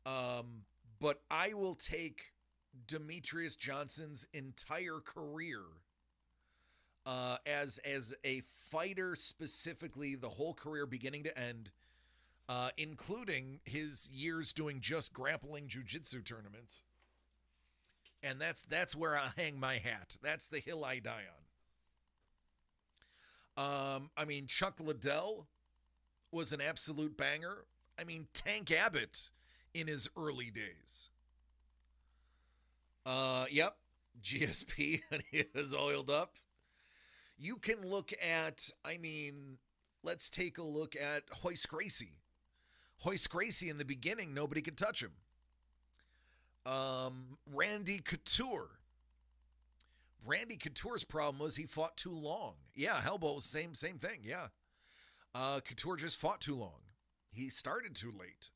But I will take Demetrius Johnson's entire career as a fighter, specifically the whole career beginning to end, including his years doing just grappling jiu-jitsu tournaments. And that's where I hang my hat. That's the hill I die on. I mean, Chuck Liddell was an absolute banger. I mean, Tank Abbott in his early days. Yep, GSP, and he is oiled up. You can look at, I mean, let's take a look at Hoist Gracie. Hoist Gracie in the beginning, nobody could touch him. Randy Couture. Randy Couture's problem was he fought too long. Yeah, Hellbow was same thing. Yeah. Couture just fought too long. He started too late.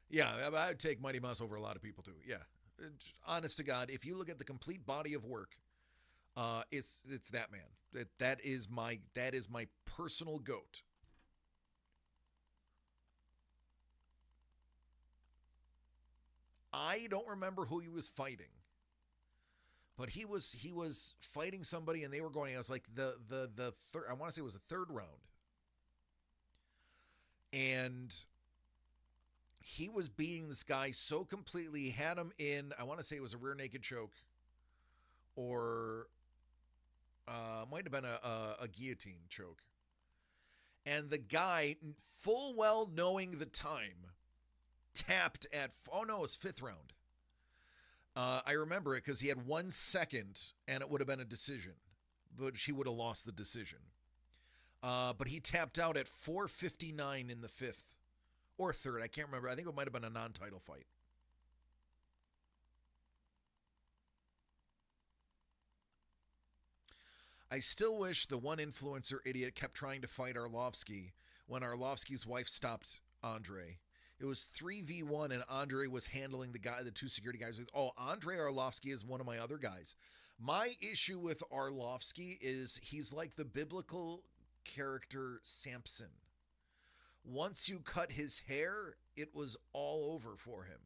Yeah, I would take Mighty Mouse over a lot of people too. Yeah. Honest to God, if you look at the complete body of work, it's that man. That is my personal GOAT. I don't remember who he was fighting, but he was fighting somebody, and they were going. I was like the third. I want to say it was the third round, and he was beating this guy so completely. He had him in. I want to say it was a rear naked choke, or might have been a guillotine choke, and the guy, full well knowing the time, tapped at, oh no, it was fifth round. I remember it because he had 1 second and it would have been a decision, but she would have lost the decision. But he tapped out at 4:59 in the fifth or third. I can't remember. I think it might have been a non-title fight. I still wish the one influencer idiot kept trying to fight Arlovsky when Arlovsky's wife stopped Andre. It was 3v1 and Andre was handling the two security guys. Oh, Andre Arlovsky is one of my other guys. My issue with Arlovsky is he's like the biblical character Samson. Once you cut his hair, it was all over for him.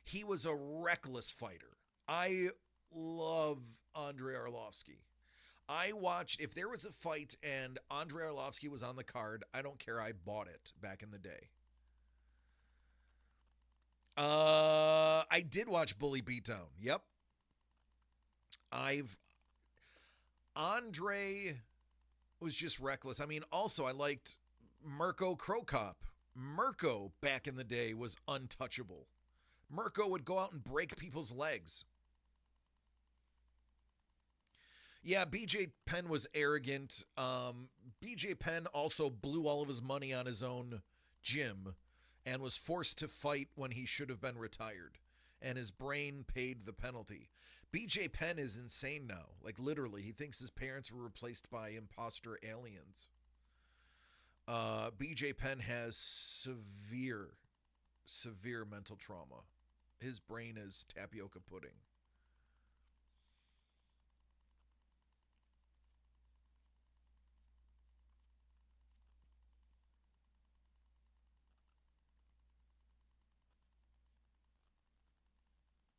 He was a reckless fighter. I love Andre Arlovsky. I watched, if there was a fight and Andre Arlovsky was on the card, I don't care, I bought it back in the day. I did watch Bully Beatdown. Yep. Andre was just reckless. I mean, also I liked Mirko Cro Cop. Mirko back in the day was untouchable. Mirko would go out and break people's legs. Yeah, BJ Penn was arrogant. BJ Penn also blew all of his money on his own gym and was forced to fight when he should have been retired. And his brain paid the penalty. BJ Penn is insane now. Like, literally, he thinks his parents were replaced by imposter aliens. BJ Penn has severe mental trauma. His brain is tapioca pudding.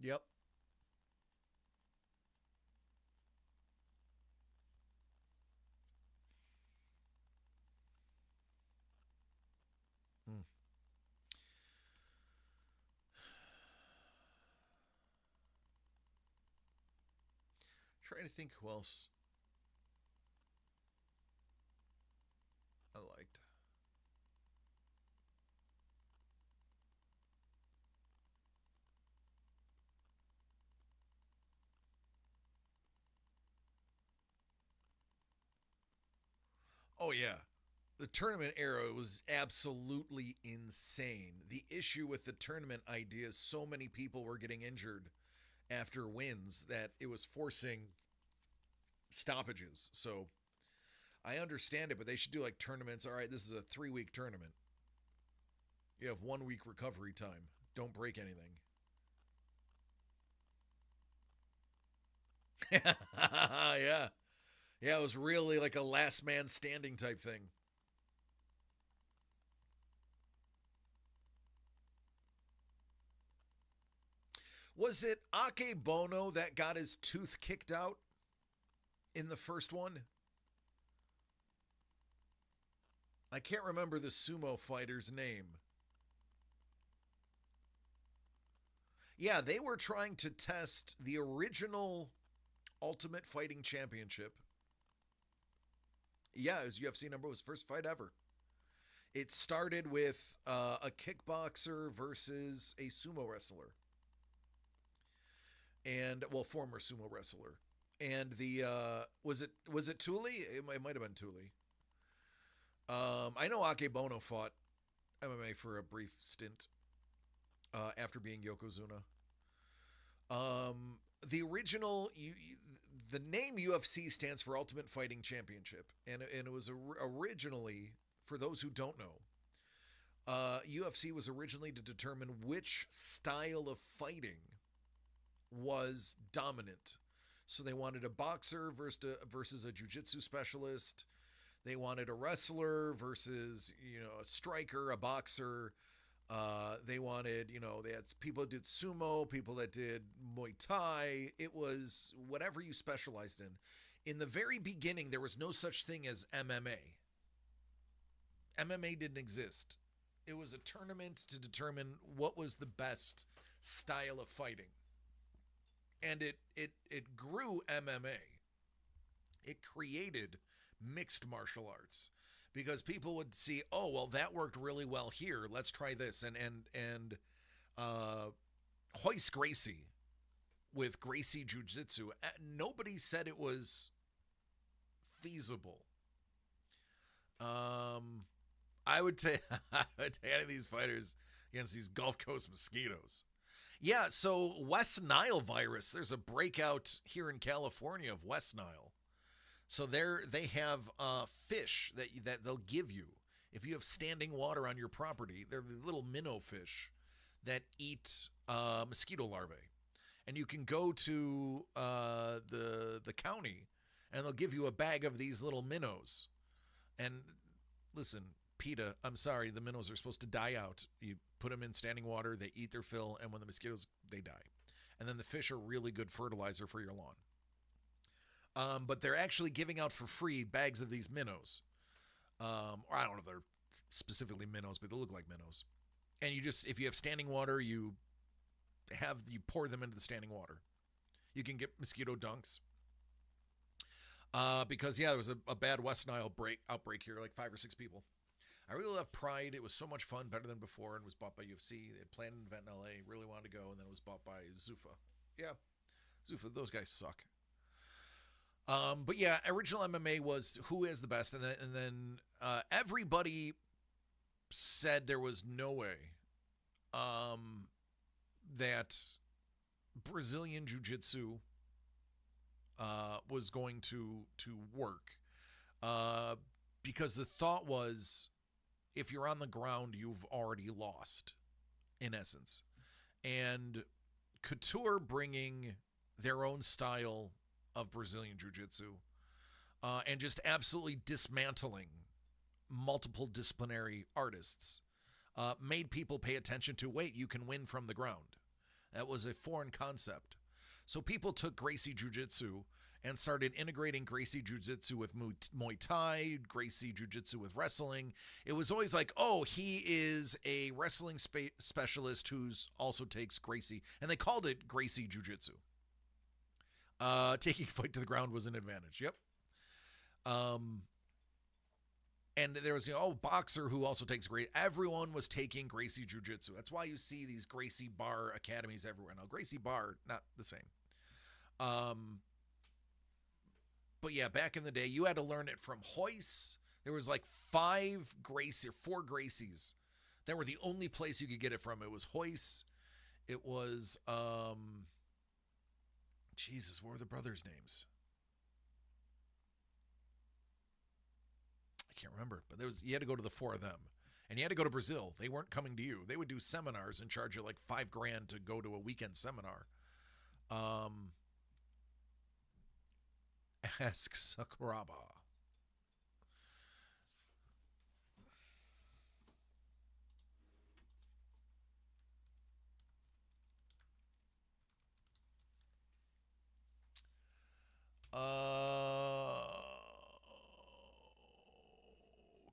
Yep. Trying to think who else I liked. Oh, yeah. The tournament era was absolutely insane. The issue with the tournament idea is so many people were getting injured after wins that it was forcing stoppages. So I understand it, but they should do like tournaments. All right, this is a 3-week tournament. You have 1 week recovery time. Don't break anything. Yeah. Yeah, it was really like a last man standing type thing. Was it Akebono that got his tooth kicked out in the first one? I can't remember the sumo fighter's name. Yeah, they were trying to test the original Ultimate Fighting Championship. Yeah, it was UFC number, was first fight ever. It started with a kickboxer versus a sumo wrestler. And, well, former sumo wrestler. And the, was it Thule? It might have been Thule. I know Akebono fought MMA for a brief stint after being Yokozuna. The original, the name UFC stands for Ultimate Fighting Championship, and it was originally, for those who don't know, UFC was originally to determine which style of fighting was dominant. So they wanted a boxer versus a jiu-jitsu specialist. They wanted a wrestler versus, a striker, a boxer. They wanted, they had people that did sumo, people that did Muay Thai. It was whatever you specialized in. In the very beginning, there was no such thing as MMA. MMA didn't exist. It was a tournament to determine what was the best style of fighting. And it grew MMA. It created mixed martial arts. Because people would see, oh, well, that worked really well here. Let's try this. And Royce Gracie with Gracie Jiu-Jitsu, nobody said it was feasible. I would take any of these fighters against these Gulf Coast mosquitoes. Yeah, so West Nile virus, there's a breakout here in California of West Nile. So they have fish that they'll give you if you have standing water on your property. They're little minnow fish that eat mosquito larvae, and you can go to the county, and they'll give you a bag of these little minnows. And listen, PETA, I'm sorry, the minnows are supposed to die out. You put them in standing water, they eat their fill, and when the mosquitoes, they die. And then the fish are really good fertilizer for your lawn. But they're actually giving out for free bags of these minnows. Or I don't know if they're specifically minnows, but they look like minnows. And if you have standing water, you pour them into the standing water. You can get mosquito dunks. Because there was a bad West Nile outbreak here, like 5 or 6 people. I really love Pride. It was so much fun, better than before, and was bought by UFC. They had planned an event in LA, really wanted to go, and then it was bought by Zuffa. Yeah, Zuffa, those guys suck. But yeah, original MMA was who is the best, and then everybody said there was no way that Brazilian Jiu-Jitsu was going to work, because the thought was, if you're on the ground, you've already lost, in essence. And Couture bringing their own style of Brazilian Jiu-Jitsu and just absolutely dismantling multiple disciplinary artists made people pay attention to, wait, you can win from the ground. That was a foreign concept. So people took Gracie Jiu-Jitsu and started integrating Gracie Jiu-Jitsu with Muay Thai, Gracie Jiu-Jitsu with wrestling. It was always like, oh, he is a wrestling specialist who's also takes Gracie. And they called it Gracie Jiu-Jitsu. Taking a fight to the ground was an advantage. Yep. And there was, boxer who also takes Gracie. Everyone was taking Gracie Jiu-Jitsu. That's why you see these Gracie Bar academies everywhere. Now, Gracie Bar, not the same. But yeah, back in the day, you had to learn it from Royce. There was like 4 Gracies that were the only place you could get it from. It was Royce. It was Jesus, what were the brothers' names? I can't remember, but you had to go to the four of them. And you had to go to Brazil. They weren't coming to you. They would do seminars and charge you like $5,000 to go to a weekend seminar. Ask Sakuraba.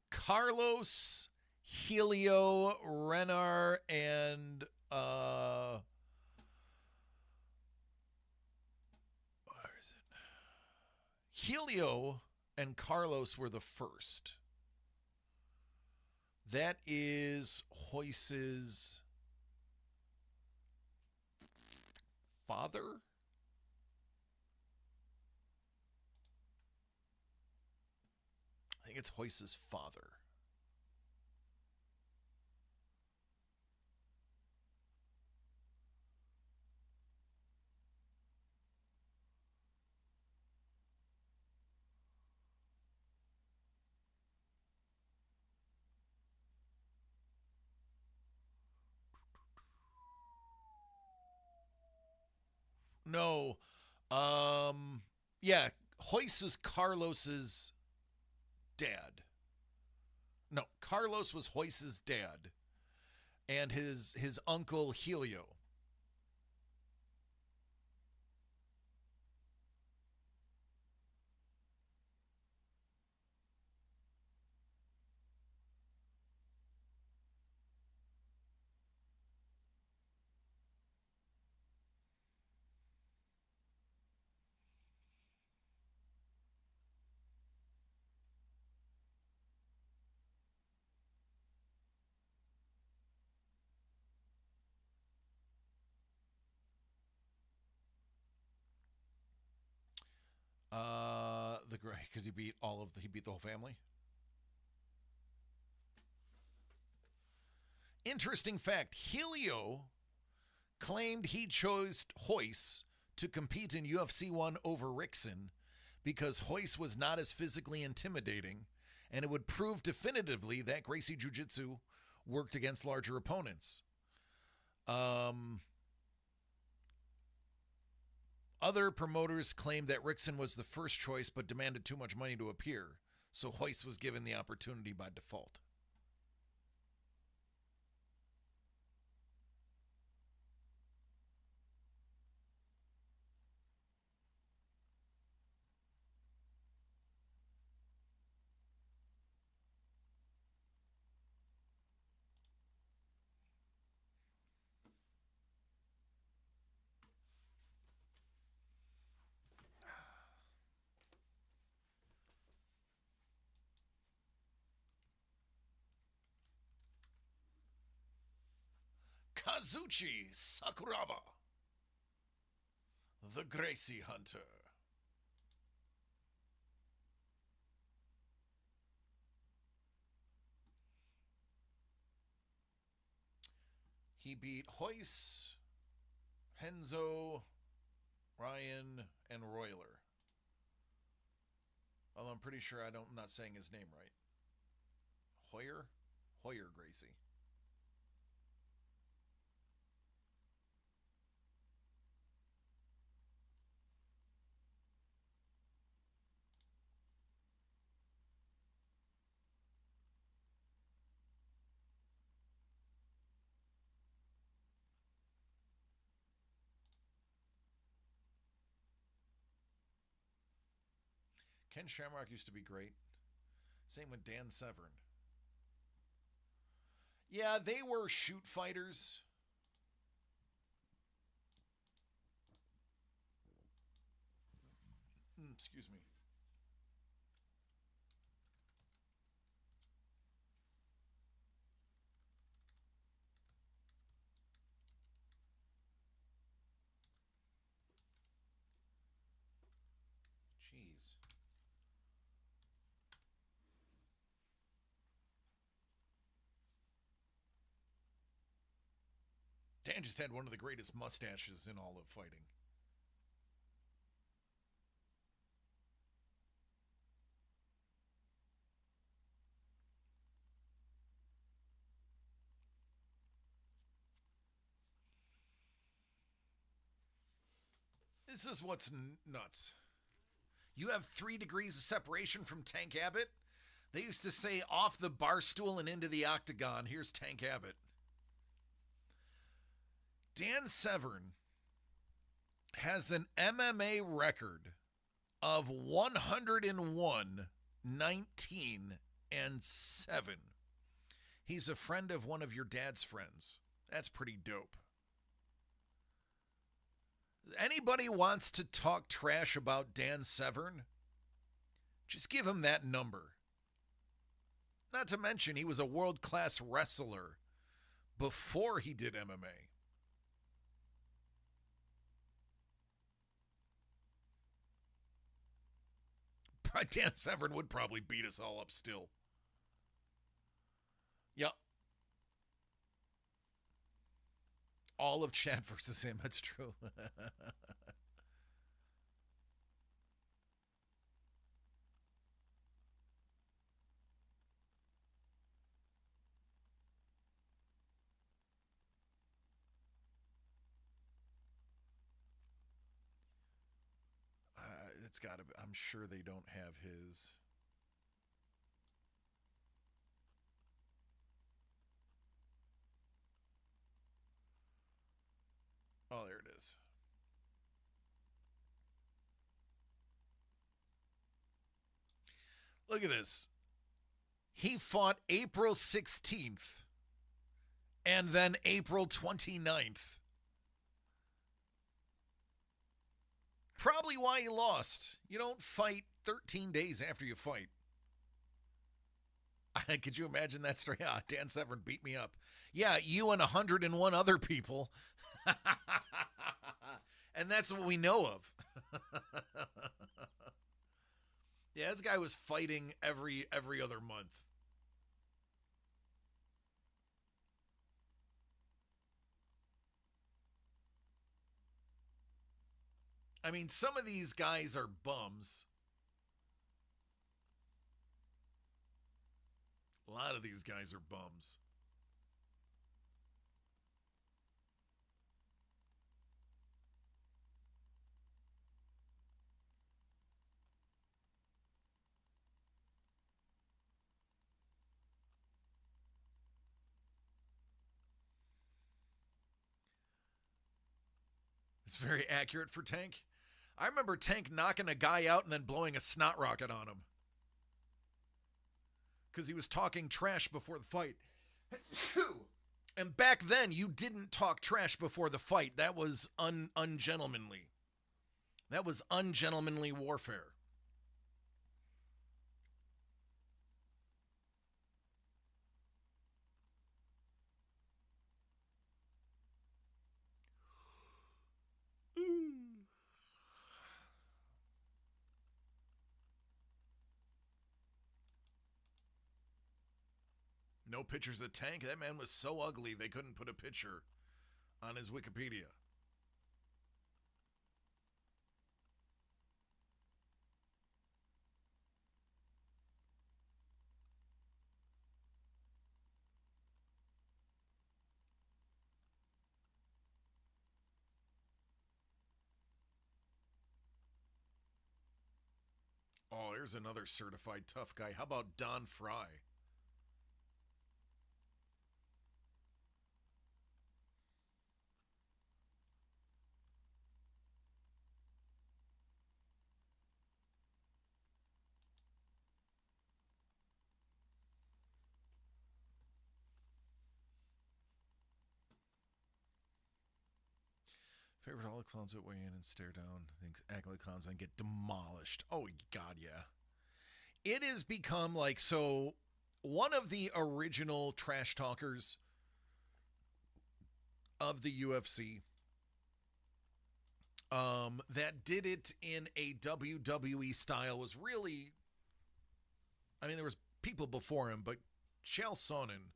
Carlos, Helio, Renar, and where is it? Helio and Carlos were the first. That is Hoyce's father? I think it's Hoyce's father. No. Yeah, Hoyce is Carlos's dad. No, Carlos was Hoyce's dad. And his uncle Helio. Because he beat the whole family. Interesting fact: Helio claimed he chose Hoyce to compete in UFC 1 over Rickson because Hoyce was not as physically intimidating, and it would prove definitively that Gracie Jiu-Jitsu worked against larger opponents. Other promoters claimed that Rickson was the first choice but demanded too much money to appear, so Hoyce was given the opportunity by default. Kazuchi Sakuraba, the Gracie Hunter. He beat Hoyce, Henzo, Ryan, and Royler. Although I'm pretty sure I'm not saying his name right. Hoyer Gracie. Ken Shamrock used to be great. Same with Dan Severn. Yeah, they were shoot fighters. Excuse me. Jeez. Dan just had one of the greatest mustaches in all of fighting. This is what's nuts. You have 3 degrees of separation from Tank Abbott. They used to say off the bar stool and into the octagon. Here's Tank Abbott. Dan Severn has an MMA record of 101, 19, and 7. He's a friend of one of your dad's friends. That's pretty dope. Anybody wants to talk trash about Dan Severn? Just give him that number. Not to mention, he was a world-class wrestler before he did MMA. Dan Severn would probably beat us all up still. Yep. All of Chad versus him. That's true. It's got to be. I'm sure they don't have his. Oh, there it is. Look at this. He fought April 16th and then April 29th. Probably why he lost. You don't fight 13 days after you fight. Could you imagine that story? Yeah, Dan Severn beat me up. Yeah, you and 101 other people. And that's what we know of. Yeah, this guy was fighting every other month. I mean, some of these guys are bums. A lot of these guys are bums. It's very accurate for Tank. I remember Tank knocking a guy out and then blowing a snot rocket on him. Because he was talking trash before the fight. And back then, you didn't talk trash before the fight. That was ungentlemanly. That was ungentlemanly warfare. No pictures of Tank. That man was so ugly they couldn't put a picture on his Wikipedia. Oh, here's another certified tough guy. How about Don Fry? Favorite all the clowns that weigh in and stare down. Things act like clowns and get demolished. Oh, God, yeah. It has become like, so one of the original trash talkers of the UFC that did it in a WWE style was really, I mean, there was people before him, but Chael Sonnen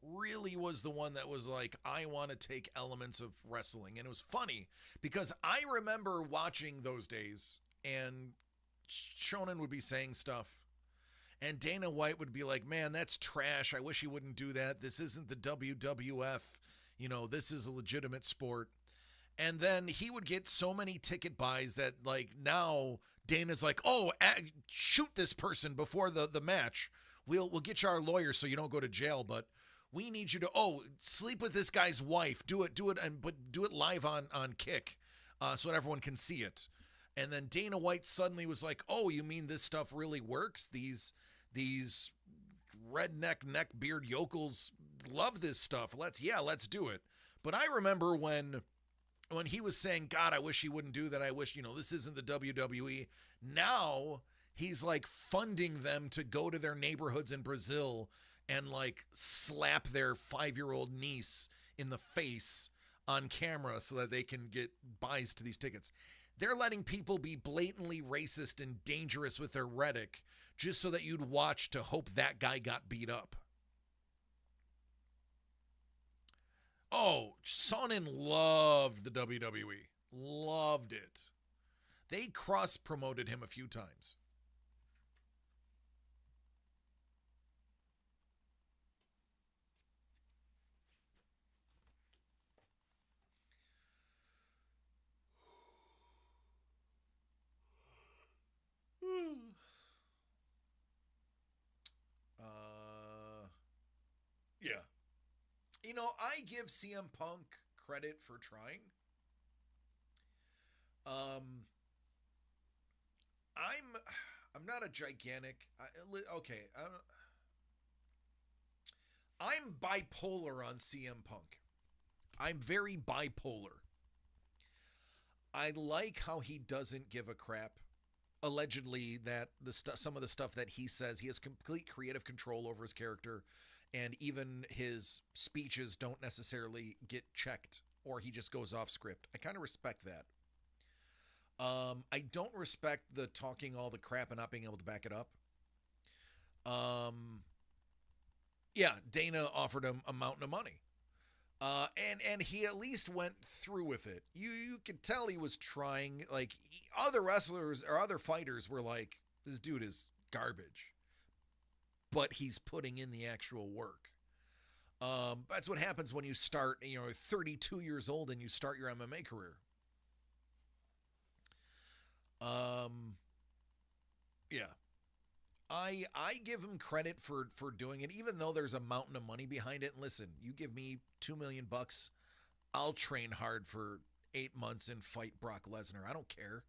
really was the one that was like, I want to take elements of wrestling. And it was funny because I remember watching those days and Shonen would be saying stuff and Dana White would be like, man, that's trash. I wish he wouldn't do that. This isn't the WWF. You know, this is a legitimate sport. And then he would get so many ticket buys that, like, now Dana's like, oh, shoot this person before the match. We'll get you our lawyer so you don't go to jail, but we need you to, sleep with this guy's wife. Do it, but do it live on Kick so that everyone can see it. And then Dana White suddenly was like, oh, you mean this stuff really works? These redneck neckbeard yokels love this stuff. Let's do it. But I remember when he was saying, God, I wish he wouldn't do that. I wish, this isn't the WWE. Now he's like funding them to go to their neighborhoods in Brazil and like slap their 5-year-old niece in the face on camera so that they can get buys to these tickets. They're letting people be blatantly racist and dangerous with their rhetoric just so that you'd watch to hope that guy got beat up. Oh, Sonnen loved the WWE. Loved it. They cross-promoted him a few times. Yeah. I give CM Punk credit for trying. I'm not a gigantic. I'm bipolar on CM Punk. I'm very bipolar. I like how he doesn't give a crap. Allegedly, that some of the stuff that he says, he has complete creative control over his character, and even his speeches don't necessarily get checked, or he just goes off script. I kind of respect that. I don't respect the talking all the crap and not being able to back it up. Yeah, Dana offered him a mountain of money. And he at least went through with it. You could tell he was trying. Like, other wrestlers or other fighters were like, this dude is garbage. But he's putting in the actual work. That's what happens when you start, 32 years old and you start your MMA career. Yeah. I give him credit for doing it, even though there's a mountain of money behind it. And listen, you give me $2 million, I'll train hard for 8 months and fight Brock Lesnar. I don't care.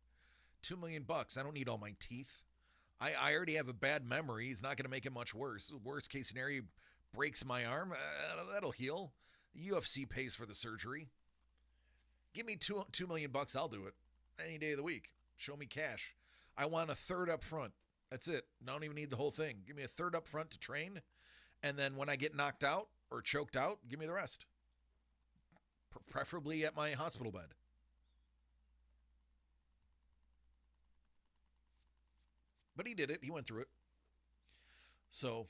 $2 million. I don't need all my teeth. I already have a bad memory. He's not going to make it much worse. Worst case scenario, he breaks my arm. That'll heal. The UFC pays for the surgery. Give me $2 million. I'll do it any day of the week. Show me cash. I want a third up front. That's it. I don't even need the whole thing. Give me a third up front to train. And then when I get knocked out or choked out, give me the rest. Preferably at my hospital bed. But he did it. He went through it. So,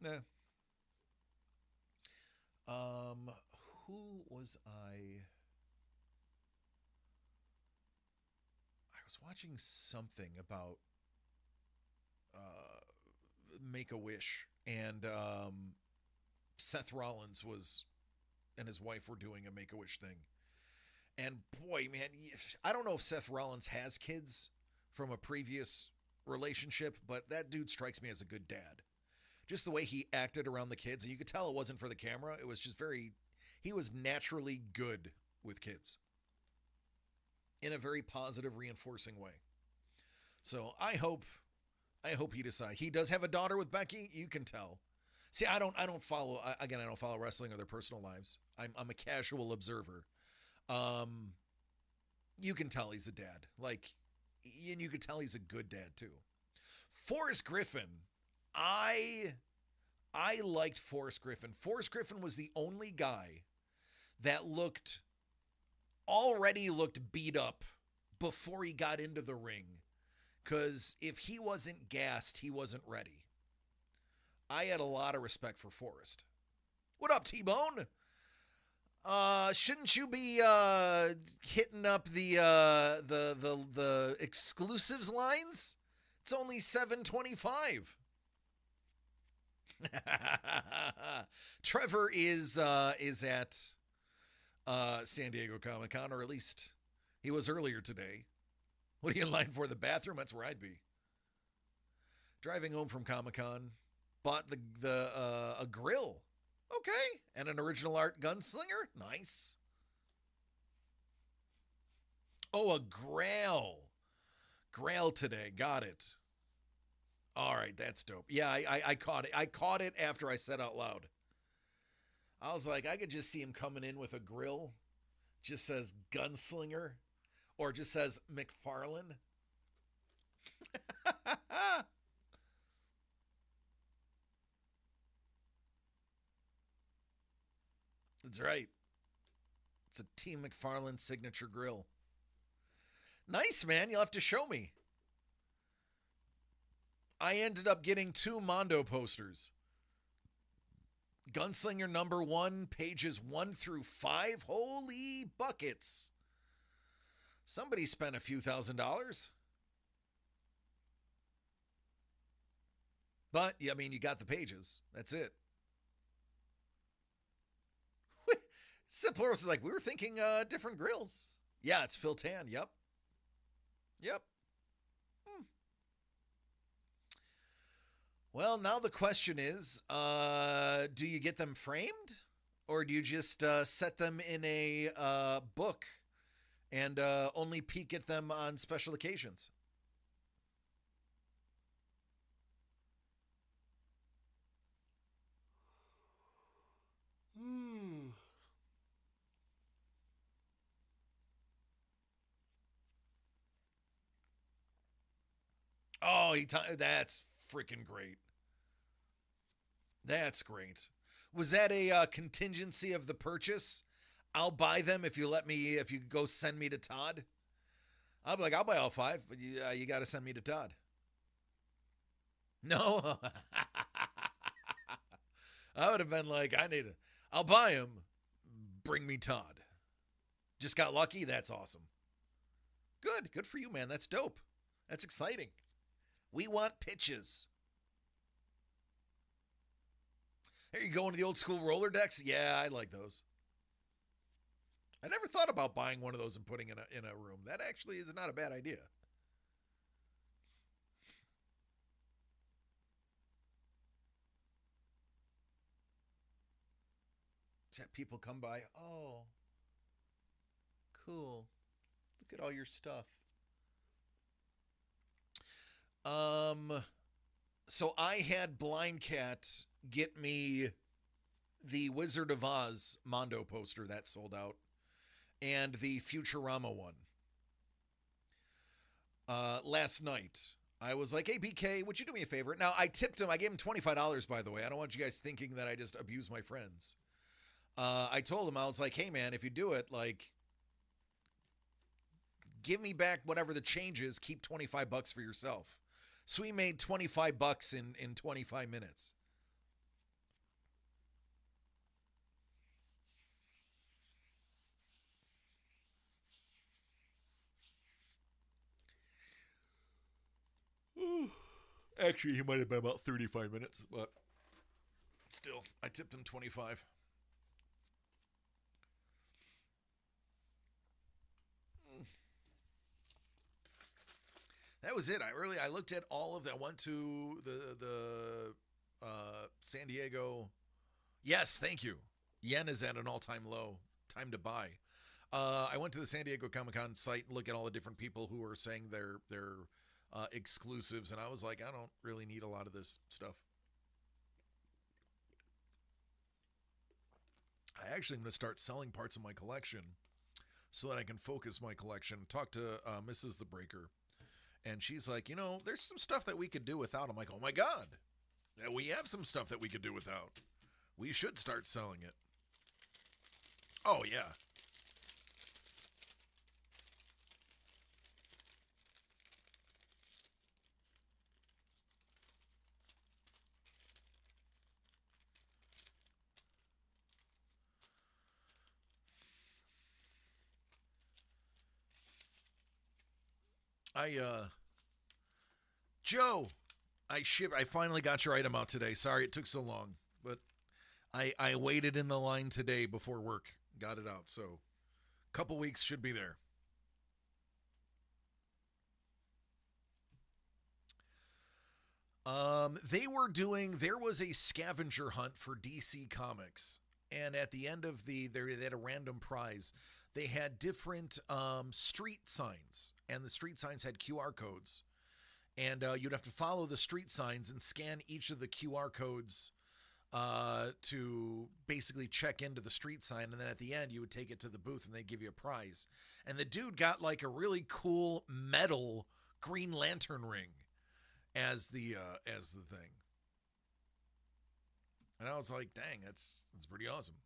who was I? I was watching something about Make-A-Wish, and Seth Rollins and his wife were doing a Make-A-Wish thing. And boy, man, I don't know if Seth Rollins has kids from a previous relationship, but that dude strikes me as a good dad. Just the way he acted around the kids, and you could tell it wasn't for the camera. It was just he was naturally good with kids in a very positive, reinforcing way. So I hope he decides. He does have a daughter with Becky. You can tell. See, I don't follow. I don't follow wrestling or their personal lives. I'm a casual observer. You can tell he's a dad. Like, and you can tell he's a good dad too. Forrest Griffin, I liked Forrest Griffin. Forrest Griffin was the only guy that already looked beat up before he got into the ring. Because if he wasn't gassed, he wasn't ready. I had a lot of respect for Forrest. What up, T-Bone? Shouldn't you be hitting up the exclusives lines? It's only $7.25. Trevor is at San Diego Comic-Con, or at least he was earlier today. What are you in line for? The bathroom? That's where I'd be. Driving home from Comic-Con, bought a grill. Okay. And an original art gunslinger. Nice. Oh, a Grail. Grail today. Got it. All right, that's dope. Yeah, I caught it. I caught it after I said out loud. I was like, I could just see him coming in with a grill. Just says gunslinger. Or just says McFarlane. That's right. It's a Team McFarlane signature grill. Nice, man. You'll have to show me. I ended up getting 2 Mondo posters. Gunslinger number 1, pages 1 through 5. Holy buckets. Somebody spent a few $1,000s. But, I mean, you got the pages. That's it. Simpler is like, we were thinking different grills. Yeah, it's Phil Tan. Yep. Well, now the question is, do you get them framed? Or do you just set them in a book and only peek at them on special occasions? Oh, that's freaking great. That's great. Was that a contingency of the purchase? I'll buy them if you go send me to Todd. I'll be like, I'll buy all 5, but you got to send me to Todd. No. I would have been like, I'll buy him. Bring me Todd. Just got lucky. That's awesome. Good for you, man. That's dope. That's exciting. We want pitches. Here you go into the old school roller decks. Yeah, I like those. I never thought about buying one of those and putting in a room. That actually is not a bad idea. Just have people come by. Oh, cool. Look at all your stuff. So I had Blind Cat get me the Wizard of Oz Mondo poster that sold out and the Futurama one. Last night, I was like, hey, BK, would you do me a favor? Now, I tipped him. I gave him $25, by the way. I don't want you guys thinking that I just abuse my friends. I told him, I was like, hey, man, if you do it, like, give me back whatever the change is. Keep $25 for yourself. So we made $25 in 25 minutes. Actually, he might have been about 35 minutes, but still, I tipped him 25. That was it. I looked at all of that. I went to the San Diego. Yes, thank you. Yen is at an all-time low. Time to buy. I went to the San Diego Comic-Con site and look at all the different people who are saying their exclusives, and I was like, I don't really need a lot of this stuff. I actually am going to start selling parts of my collection so that I can focus my collection. Talk to Mrs. The Breaker. And she's like, there's some stuff that we could do without. I'm like, oh my God. Yeah, we have some stuff that we could do without. We should start selling it. Oh, yeah. Joe, I finally got your item out today. Sorry it took so long, but I waited in the line today before work got it out. So couple weeks should be there. There was a scavenger hunt for DC Comics, and at the end of they had a random prize. They had different street signs, and the street signs had QR codes, and you'd have to follow the street signs and scan each of the QR codes to basically check into the street sign, and then at the end you would take it to the booth and they'd give you a prize. And the dude got like a really cool metal Green Lantern ring as the thing. And I was like, dang, that's pretty awesome.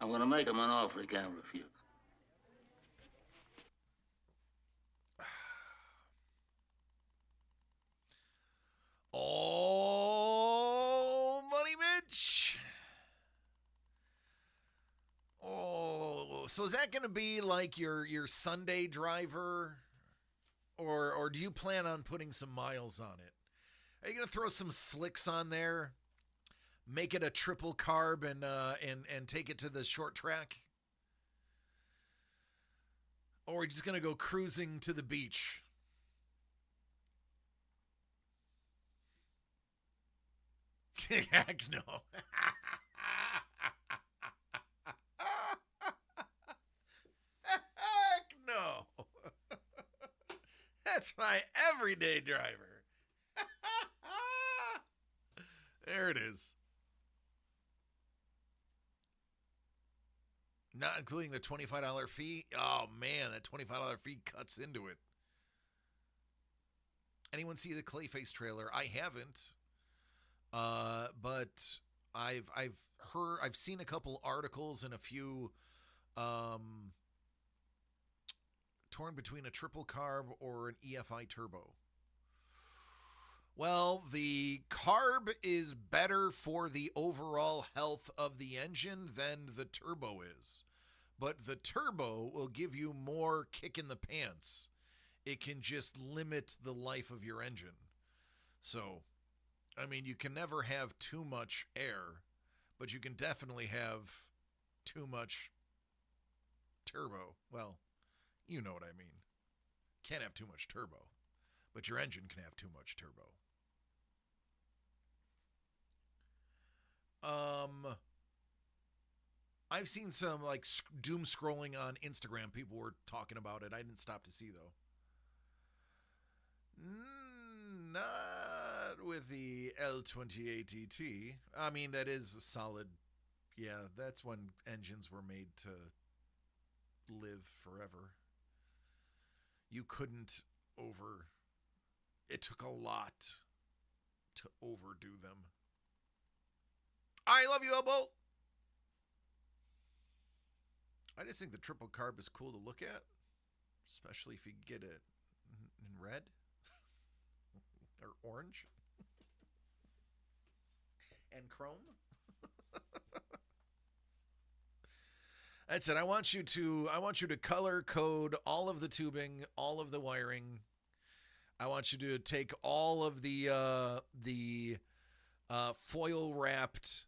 I'm going to make him an offer he can't refuse. Oh, Money Mitch. Oh, so is that going to be like your Sunday driver? Or do you plan on putting some miles on it? Are you going to throw some slicks on there? Make it a triple carb and take it to the short track? Or are you just going to go cruising to the beach? Heck no. Heck no. That's my everyday driver. There it is. Not including the $25 fee. Oh, man, that $25 fee cuts into it. Anyone see the Clayface trailer? I haven't. But I've seen a couple articles and a few torn between a triple carb or an EFI turbo. Well, the carb is better for the overall health of the engine than the turbo is. But the turbo will give you more kick in the pants. It can just limit the life of your engine. So, I mean, you can never have too much air, but you can definitely have too much turbo. Well, you know what I mean. Can't have too much turbo, but your engine can have too much turbo. I've seen some like doom scrolling on Instagram. People were talking about it. I didn't stop to see though. Not with the L28ET. I mean, that is a solid. Yeah, that's when engines were made to live forever. You couldn't it took a lot to overdo them. I love you, Elbow. I just think the triple carb is cool to look at, especially if you get it in red or orange and chrome. That's it. I want you to color code all of the tubing, all of the wiring. I want you to take all of the foil wrapped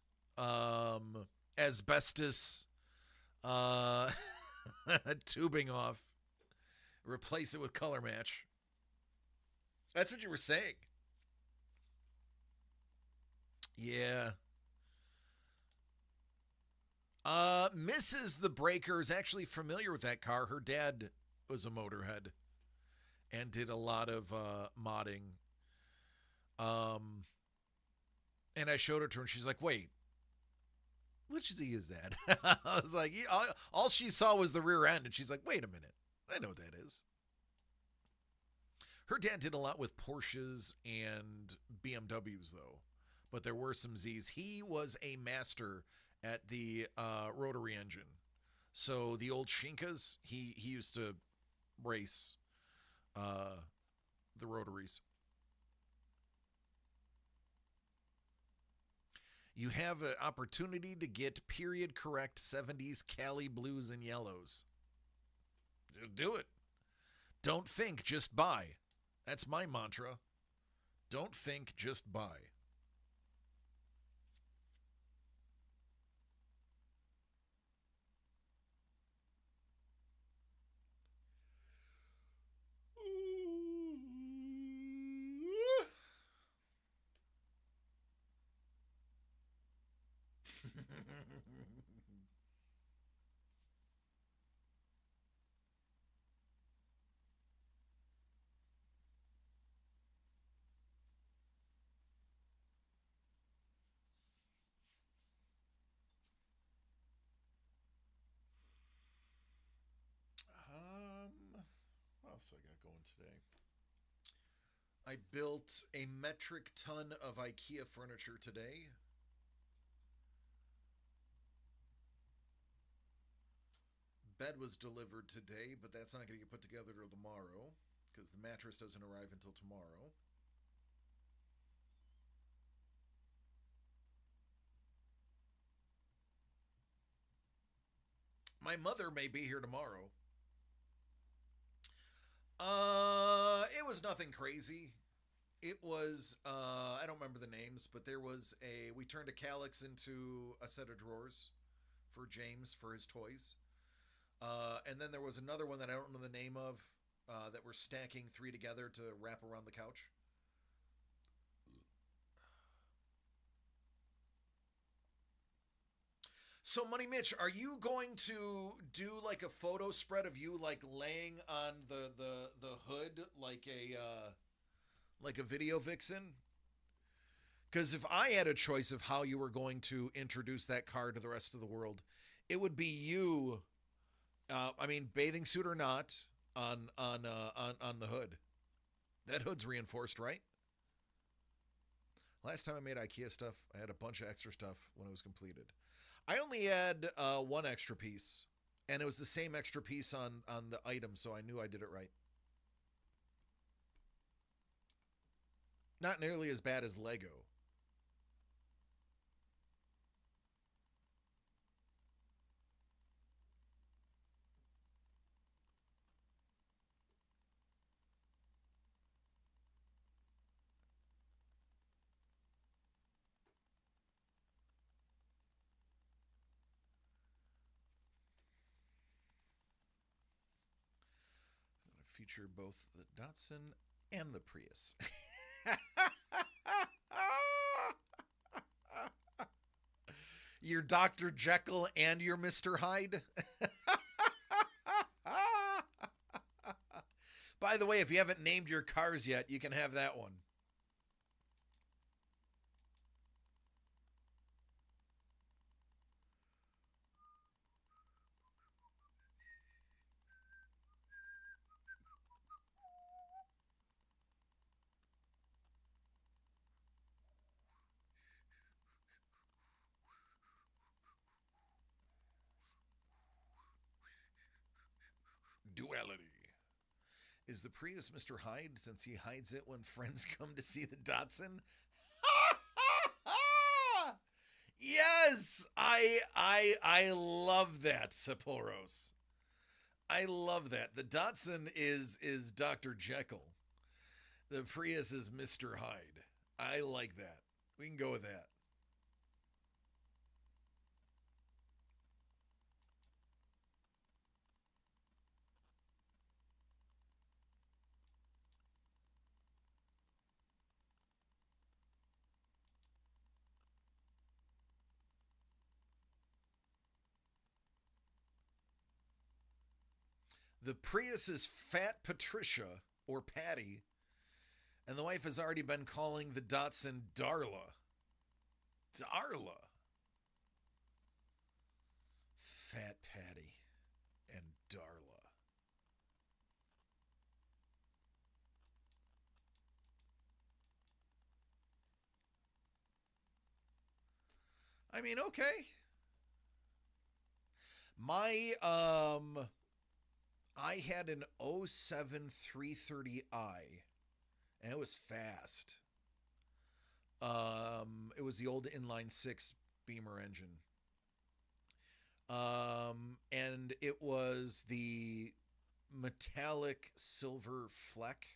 asbestos tubing off, replace it with color match. That's what you were saying. Yeah. Mrs. the Breaker is actually familiar with that car. Her dad was a motorhead and did a lot of modding. And I showed it to her and she's like, wait, which is that? I was like, all she saw was the rear end, and she's like, wait a minute, I know what that is. Her dad did a lot with Porsches and BMWs, though. But there were some Zs. He was a master at the rotary engine. So the old Shinkas, he used to race the rotaries. You have an opportunity to get period correct 70s Cali blues and yellows. Just do it. Don't think, just buy. That's my mantra. Don't think, just buy. What else I got going today? I built a metric ton of IKEA furniture today. Bed was delivered today, but that's not going to get put together till tomorrow because the mattress doesn't arrive until tomorrow. My mother may be here tomorrow. It was nothing crazy. It was, I don't remember the names, but we turned a Calyx into a set of drawers for James for his toys. And then there was another one that I don't know the name of, that we're stacking 3 together to wrap around the couch. So, Money Mitch, are you going to do like a photo spread of you like laying on the hood like a video vixen? Because if I had a choice of how you were going to introduce that car to the rest of the world, it would be you. I mean, bathing suit or not, on the hood. That hood's reinforced, right? Last time I made IKEA stuff, I had a bunch of extra stuff when it was completed. I only had one extra piece, and it was the same extra piece on the item, so I knew I did it right. Not nearly as bad as Lego. Feature both the Datsun and the Prius. You're Dr. Jekyll and you're Mr. Hyde. By the way, if you haven't named your cars yet, you can have that one. Duality. Is the Prius Mr. Hyde since he hides it when friends come to see the Datsun? Yes, I love that, Saporos. I love that. The Datsun is Dr. Jekyll. The Prius is Mr. Hyde. I like that. We can go with that. The Prius is Fat Patricia, or Patty, and the wife has already been calling the Datsun Darla. Darla. Fat Patty and Darla. I mean, okay. My I had an '07 330i, and it was fast. It was the old inline six Beamer engine. And it was the metallic silver Fleck.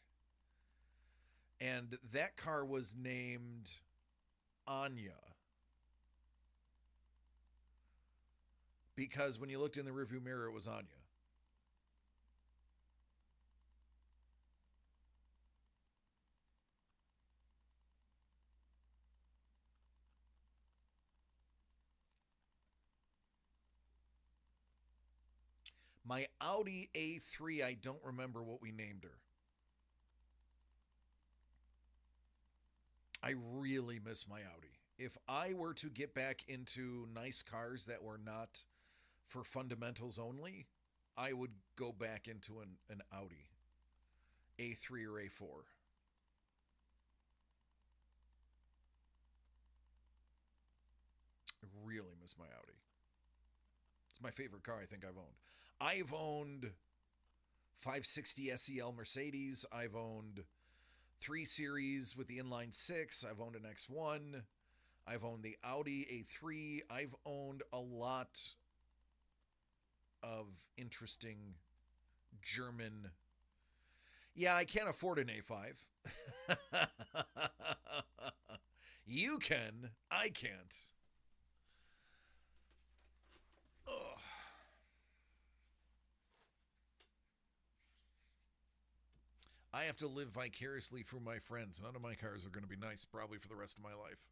And that car was named Anya. Because when you looked in the rearview mirror, it was Anya. My Audi A3, I don't remember what we named her. I really miss my Audi. If I were to get back into nice cars that were not for fundamentals only, I would go back into an Audi A3 or A4. I really miss my Audi. It's my favorite car I think I've owned. I've owned 560 SEL Mercedes. I've owned 3 Series with the inline 6. I've owned an X1. I've owned the Audi A3. I've owned a lot of interesting German. Yeah, I can't afford an A5. You can. I can't. Ugh. I have to live vicariously through my friends. None of my cars are going to be nice probably for the rest of my life.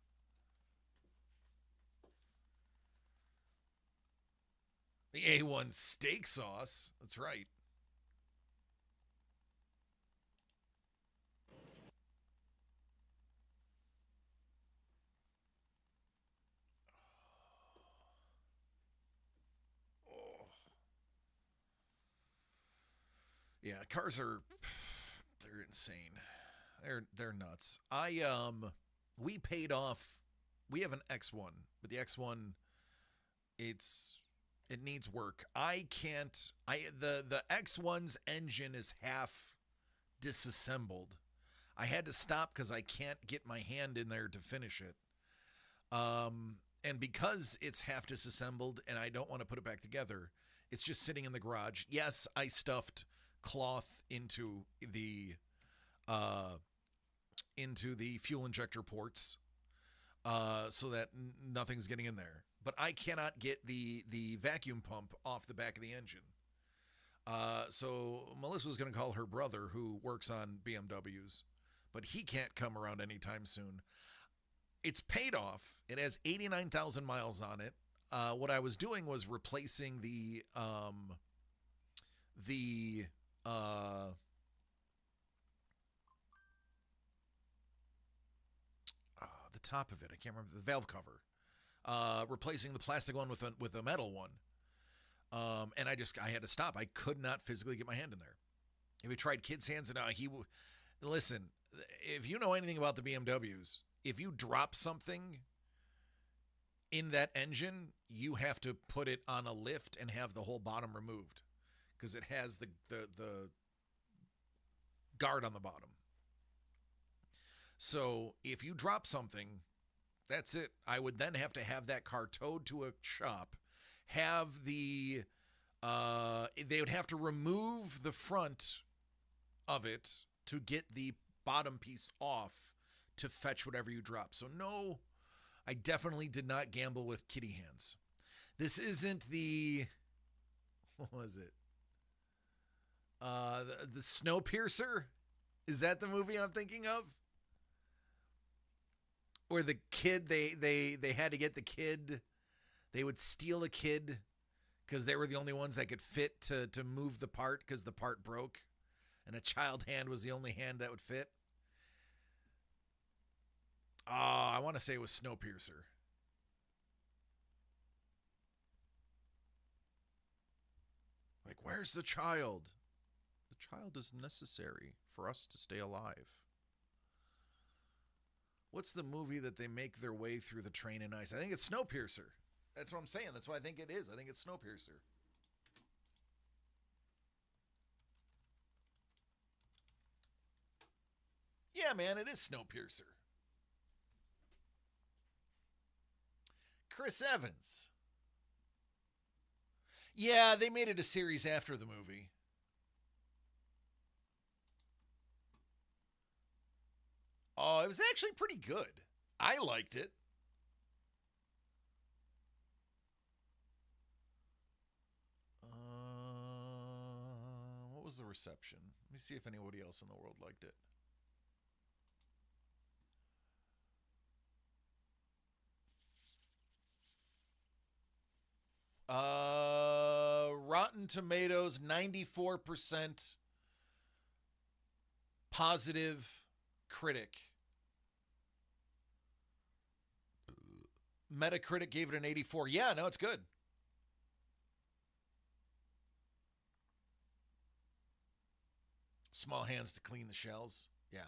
The A1 steak sauce. That's right. Oh. Yeah, cars are... they're insane. They're nuts. We paid off. We have an X1, but the X1, it needs work. The X1's engine is half disassembled. I had to stop because I can't get my hand in there to finish it. And because it's half disassembled and I don't want to put it back together, it's just sitting in the garage. Yes, I stuffed cloth into the fuel injector ports so that nothing's getting in there. But I cannot get the vacuum pump off the back of the engine. So Melissa was going to call her brother, who works on BMWs, but he can't come around anytime soon. It's paid off. It has 89,000 miles on it. What I was doing was replacing the top of it. I can't remember the valve cover. Replacing the plastic one with a metal one. And I had to stop. I could not physically get my hand in there. If we tried kids' hands, and listen, if you know anything about the BMWs, if you drop something in that engine, you have to put it on a lift and have the whole bottom removed because it has the guard on the bottom. So if you drop something, that's it. I would then have to have that car towed to a shop, they would have to remove the front of it to get the bottom piece off to fetch whatever you drop. So no, I definitely did not gamble with kitty hands. This isn't what was it? The Snowpiercer? Is that the movie I'm thinking of? Where the kid, they had to get the kid, they would steal a kid because they were the only ones that could fit to move the part because the part broke. And a child hand was the only hand that would fit. I want to say it was Snowpiercer. Like, where's the child? The child is necessary for us to stay alive. What's the movie that they make their way through the train and ice? I think it's Snowpiercer. That's what I'm saying. That's what I think it is. I think it's Snowpiercer. Yeah, man, it is Snowpiercer. Chris Evans. Yeah, they made it a series after the movie. Oh, it was actually pretty good. I liked it. What was the reception? Let me see if anybody else in the world liked it. Rotten Tomatoes, 94% positive critic. Metacritic gave it an 84. Yeah, no, it's good. Small hands to clean the shells. Yeah.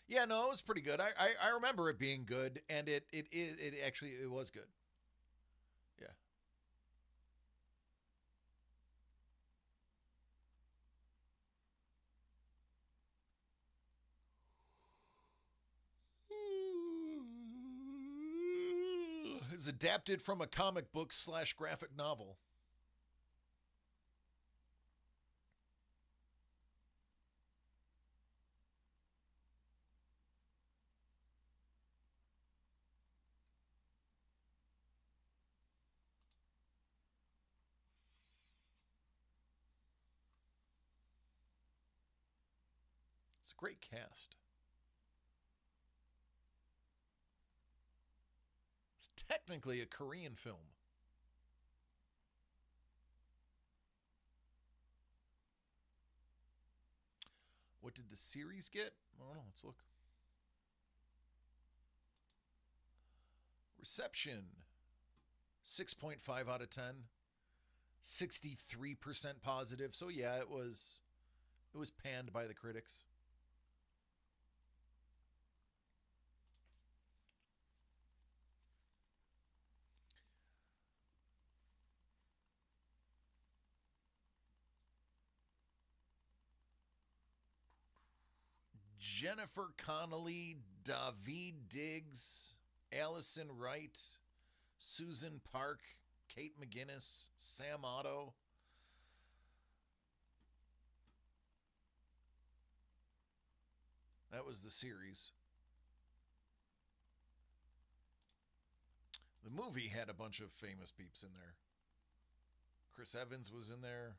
Yeah, no, it was pretty good. I remember it being good, and it actually was good. Yeah. It's adapted from a comic book / graphic novel. It's a great cast. It's technically a Korean film. What did the series get? I don't know. Let's look. Reception 6.5 out of 10. 63% positive. So yeah, it was panned by the critics. Jennifer Connelly, Daveed Diggs, Allison Wright, Susan Park, Kate McGinnis, Sam Otto. That was the series. The movie had a bunch of famous peeps in there. Chris Evans was in there.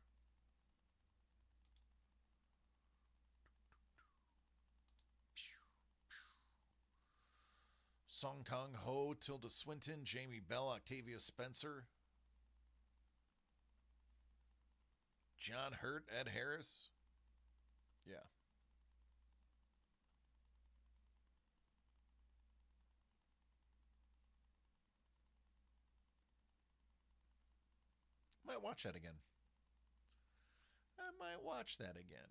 Song Kang Ho, Tilda Swinton, Jamie Bell, Octavia Spencer, John Hurt, Ed Harris. Yeah. Might watch that again. I might watch that again.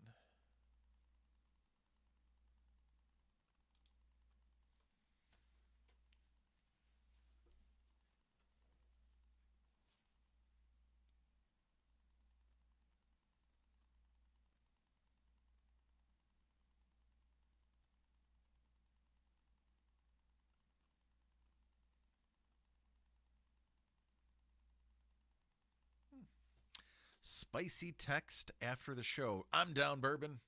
Spicy text after the show. I'm down, Bourbon.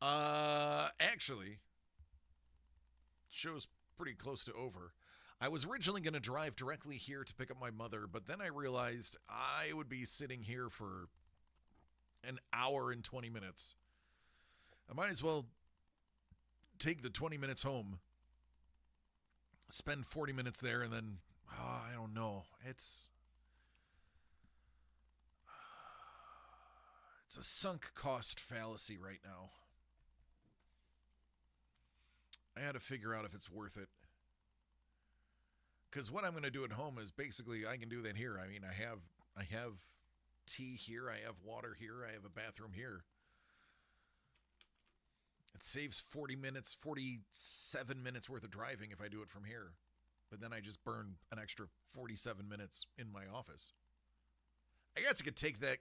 Actually, show's pretty close to over. I was originally going to drive directly here to pick up my mother, but then I realized I would be sitting here for an hour and 20 minutes. I might as well take the 20 minutes home, spend 40 minutes there, and then, I don't know. It's a sunk cost fallacy right now. I had to figure out if it's worth it. Because what I'm going to do at home is basically I can do that here. I mean, I have tea here, I have water here, I have a bathroom here. It saves 40 minutes, 47 minutes worth of driving if I do it from here. But then I just burn an extra 47 minutes in my office. I guess I could take that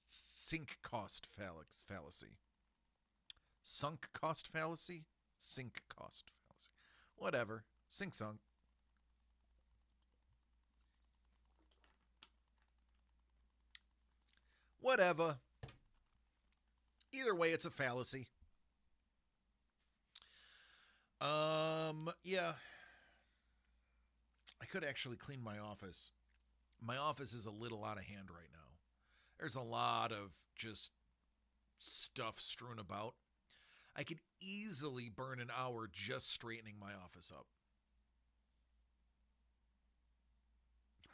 sink cost fallacy. Sunk cost fallacy? Sink cost fallacy. Whatever. Sink sunk. Whatever. Either way, it's a fallacy. Yeah. I could actually clean my office. My office is a little out of hand right now. There's a lot of just stuff strewn about. I could easily burn an hour just straightening my office up.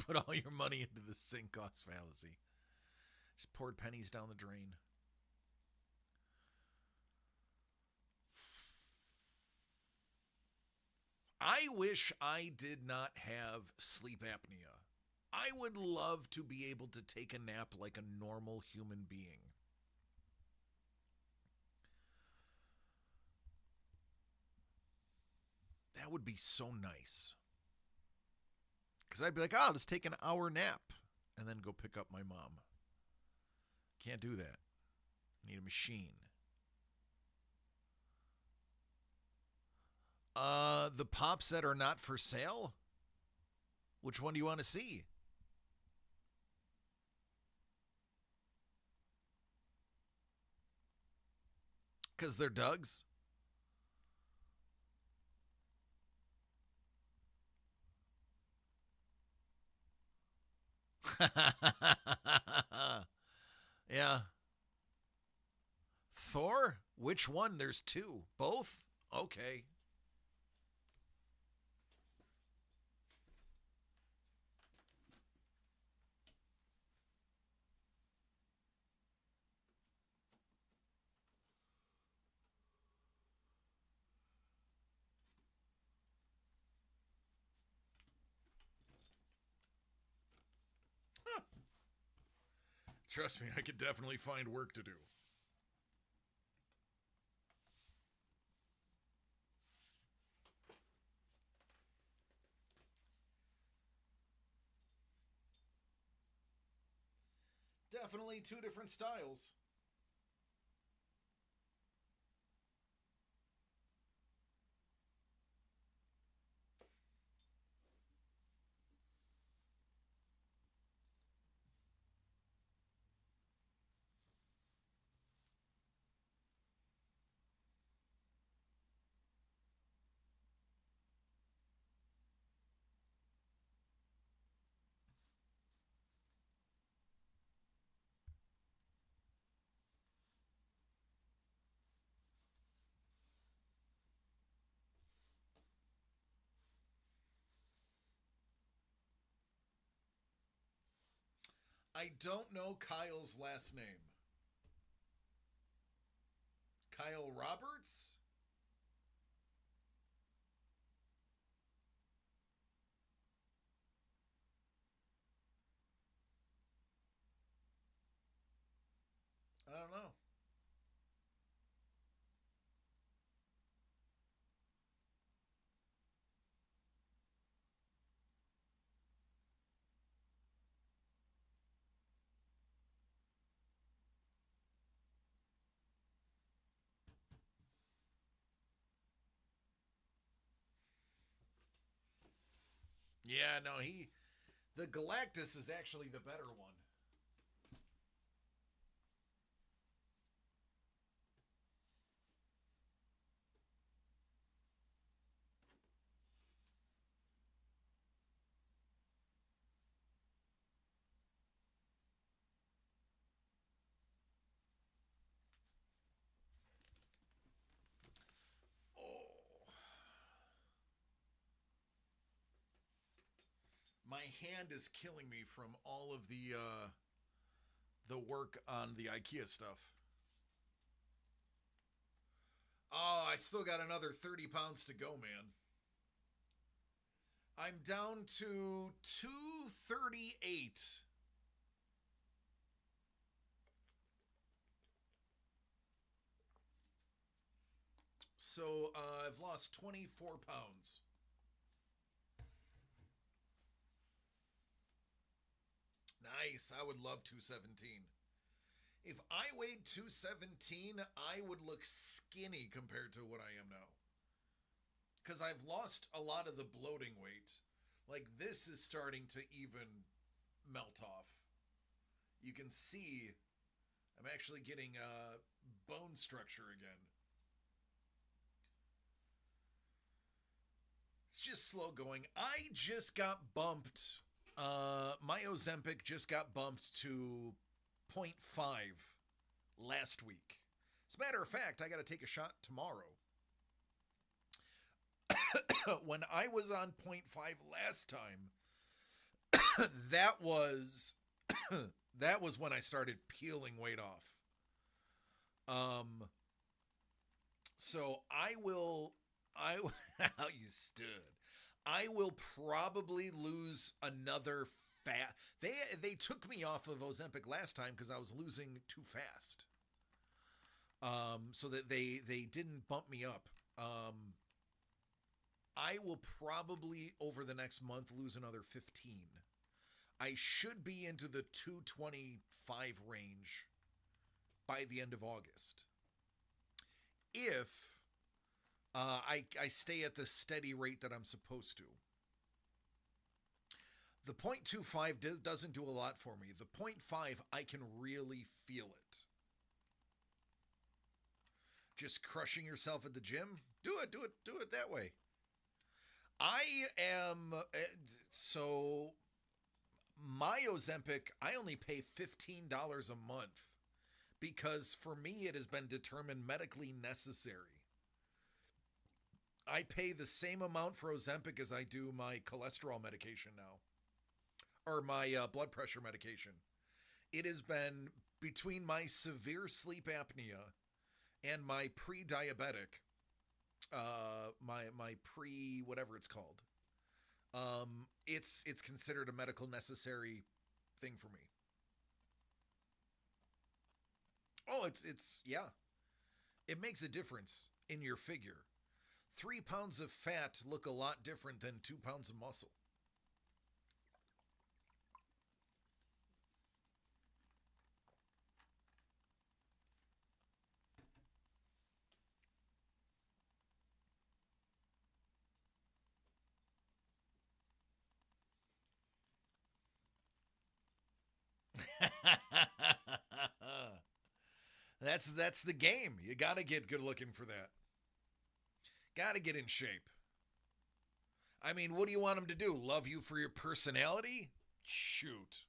Put all your money into the sink cost fallacy. Just poured pennies down the drain. I wish I did not have sleep apnea. I would love to be able to take a nap like a normal human being. That would be so nice. Because I'd be like, I'll just take an hour nap and then go pick up my mom. Can't do that. I need a machine. The pops that are not for sale? Which one do you want to see? Because they're Doug's? Yeah. Thor? Which one? There's two. Both? Okay. Trust me, I could definitely find work to do. Definitely two different styles. I don't know Kyle's last name. Kyle Roberts? I don't know. Yeah, no, the Galactus is actually the better one. My hand is killing me from all of the work on the IKEA stuff. Oh, I still got another 30 pounds to go, man. I'm down to 238. So I've lost 24 pounds. Nice. I would love 217. If I weighed 217, I would look skinny compared to what I am now. Because I've lost a lot of the bloating weight. Like, this is starting to even melt off. You can see I'm actually getting bone structure again. It's just slow going. I just got bumped. My Ozempic just got bumped to 0.5 last week. As a matter of fact, I got to take a shot tomorrow. When I was on 0.5 last time, that was when I started peeling weight off. So how you stood. I will probably lose another fat. They took me off of Ozempic last time because I was losing too fast. So that they didn't bump me up. I will probably over the next month lose another 15. I should be into the 225 range by the end of August. If I stay at the steady rate that I'm supposed to. The 0.25 doesn't do a lot for me. The 0.5, I can really feel it. Just crushing yourself at the gym? Do it that way. I am, so my Ozempic, I only pay $15 a month because for me it has been determined medically necessary. I pay the same amount for Ozempic as I do my cholesterol medication now, or my blood pressure medication. It has been between my severe sleep apnea and my pre-diabetic, my pre whatever it's called. It's considered a medical necessary thing for me. Oh, it's yeah. It makes a difference in your figure. 3 pounds of fat look a lot different than 2 pounds of muscle. That's the game. You got to get good looking for that. Got to get in shape. I mean, what do you want them to do? Love you for your personality? Shoot.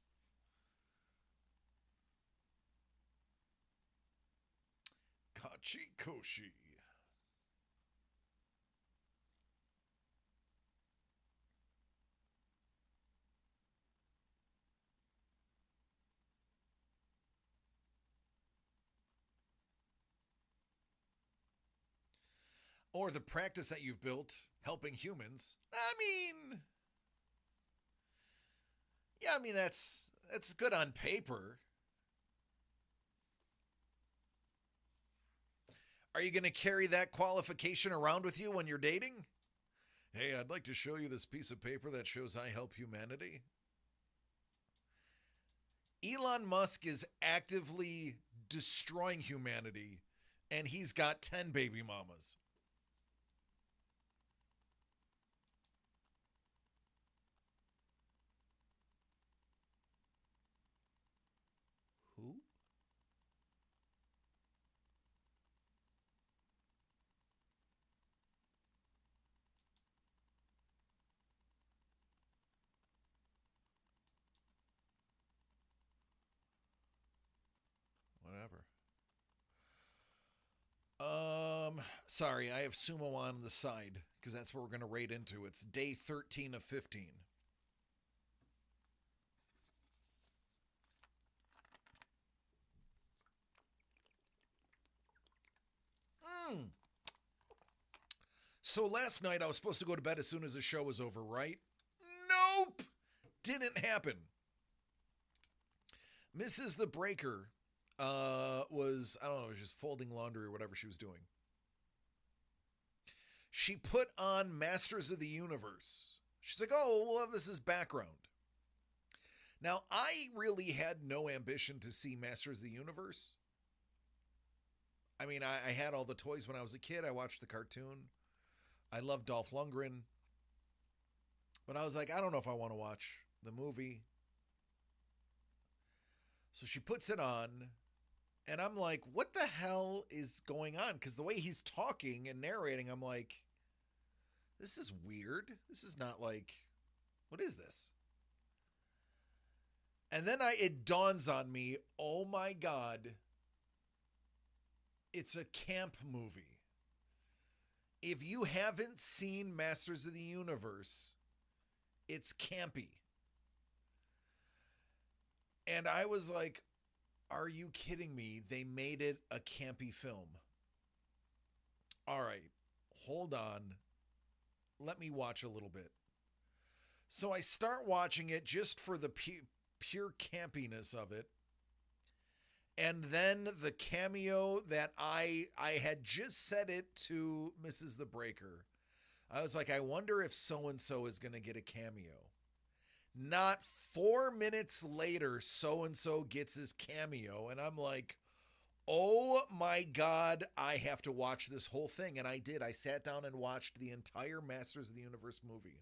Kachi Koshi. Or the practice that you've built helping humans. I mean, that's good on paper. Are you going to carry that qualification around with you when you're dating? Hey, I'd like to show you this piece of paper that shows I help humanity. Elon Musk is actively destroying humanity, and he's got 10 baby mamas. Who? Whatever. Sorry, I have sumo on the side because that's what we're going to raid into. It's day 13 of 15. So last night I was supposed to go to bed as soon as the show was over, right? Nope! Didn't happen. Mrs. The Breaker was, I don't know, just folding laundry or whatever she was doing. she put on Masters of the Universe. She's like, oh, we'll have this as background. Now, I really had no ambition to see Masters of the Universe. I mean, I had all the toys when I was a kid. I watched the cartoon. I loved Dolph Lundgren. But I was like, I don't know if I want to watch the movie. So she puts it on, and I'm like, what the hell is going on? Because the way he's talking and narrating, I'm like, this is weird. This is not like, what is this? And then it dawns on me, oh my God, it's a camp movie. If you haven't seen Masters of the Universe, it's campy. And I was like, are you kidding me? They made it a campy film. All right, hold on. Let me watch a little bit. So I start watching it just for the pure campiness of it. And then the cameo that I had just said it to Mrs. the Breaker. I was like, I wonder if so-and-so is going to get a cameo. Not 4 minutes later, so-and-so gets his cameo. And I'm like, oh my God, I have to watch this whole thing. And I did. I sat down and watched the entire Masters of the Universe movie.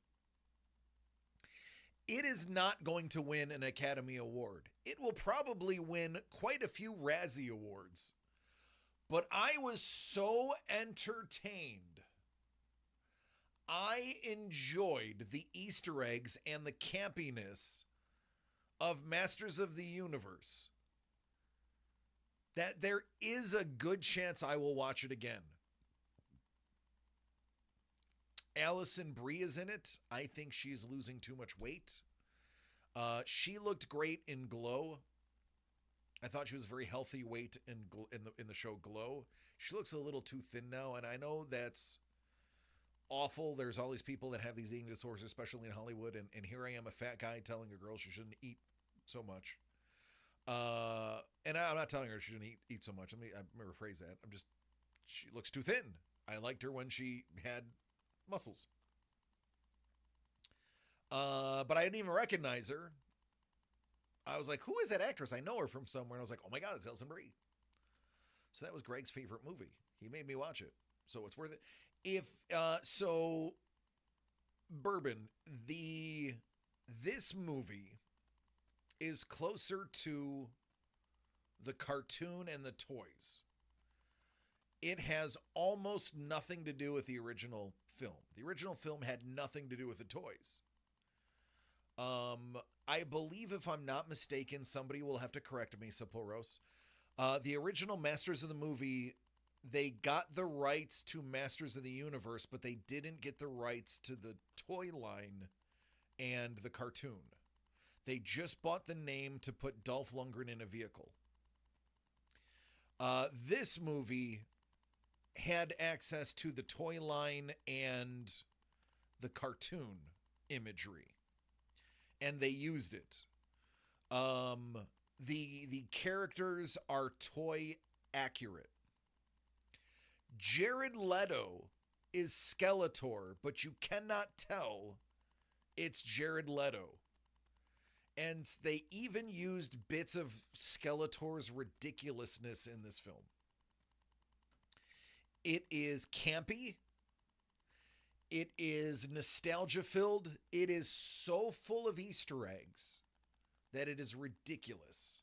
It is not going to win an Academy Award. It will probably win quite a few Razzie Awards. But I was so entertained. I enjoyed the Easter eggs and the campiness of Masters of the Universe that there is a good chance I will watch it again. Allison Brie is in it. I think she's losing too much weight. She looked great in Glow. I thought she was very healthy weight in the show Glow. She looks a little too thin now, and I know that's awful. There's all these people that have these eating disorders, especially in Hollywood, and here I am, a fat guy telling a girl she shouldn't eat so much. And I'm not telling her she shouldn't eat so much. Let me rephrase that. She looks too thin. I liked her when she had muscles. But I didn't even recognize her. I was like, who is that actress? I know her from somewhere. And I was like, oh my God, it's Allison Brie. So that was Greg's favorite movie. He made me watch it. So it's worth it. So Bourbon, this movie is closer to the cartoon and the toys. It has almost nothing to do with the original film. The original film had nothing to do with the toys. I believe, if I'm not mistaken, somebody will have to correct me, Saporos. The original Masters of the movie, they got the rights to Masters of the Universe, but they didn't get the rights to the toy line and the cartoon. They just bought the name to put Dolph Lundgren in a vehicle. This movie had access to the toy line and the cartoon imagery, and they used it. The characters are toy accurate. Jared Leto is Skeletor, but you cannot tell it's Jared Leto. And they even used bits of Skeletor's ridiculousness in this film. It is campy. It is nostalgia-filled. It is so full of Easter eggs that it is ridiculous.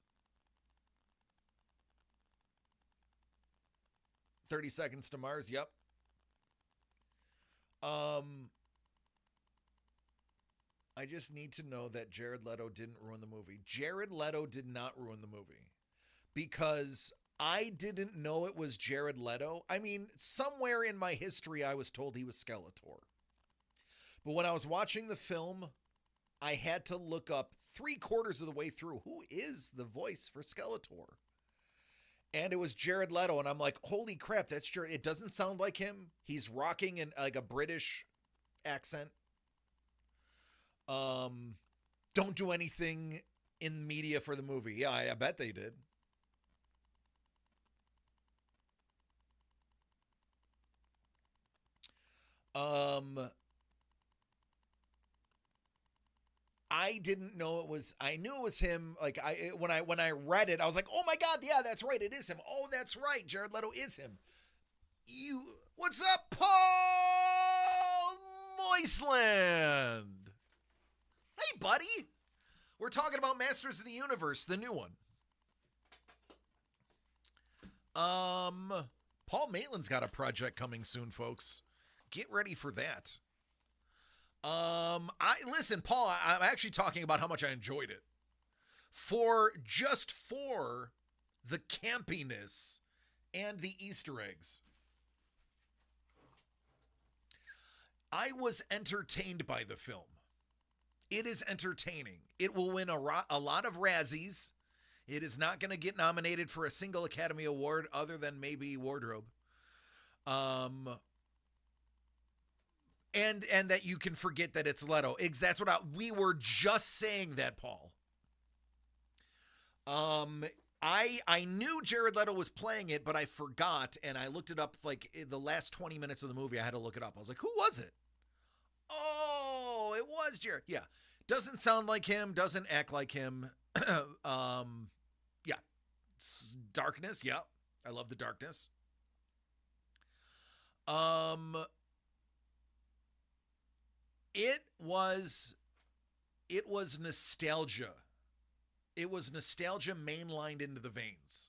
30 Seconds to Mars, yep. I just need to know that Jared Leto didn't ruin the movie. Jared Leto did not ruin the movie because I didn't know it was Jared Leto. I mean, somewhere in my history, I was told he was Skeletor. But when I was watching the film, I had to look up 3/4 of the way through, who is the voice for Skeletor? And it was Jared Leto. And I'm like, holy crap, that's Jared. It doesn't sound like him. He's rocking in like a British accent. Don't do anything in media for the movie. Yeah, I bet they did. I didn't know it was. I knew it was him. Like when I read it, I was like, "Oh my god, yeah, that's right, it is him." Oh, that's right, Jared Leto is him. What's up, Paul Moisland? Hey, buddy. We're talking about Masters of the Universe, the new one. Paul Maitland's got a project coming soon, folks. Get ready for that. Listen, Paul, I'm actually talking about how much I enjoyed it. For the campiness and the Easter eggs. I was entertained by the film. It is entertaining. It will win a lot of Razzies. It is not going to get nominated for a single Academy Award other than maybe wardrobe. And that you can forget that it's Leto. That's what we were just saying that, Paul. I knew Jared Leto was playing it, but I forgot, and I looked it up like in the last 20 minutes of the movie. I had to look it up. I was like, who was it? Oh, it was Jared. Yeah. Doesn't sound like him, doesn't act like him. Yeah. Darkness, yeah. I love the darkness. It was nostalgia. It was nostalgia mainlined into the veins.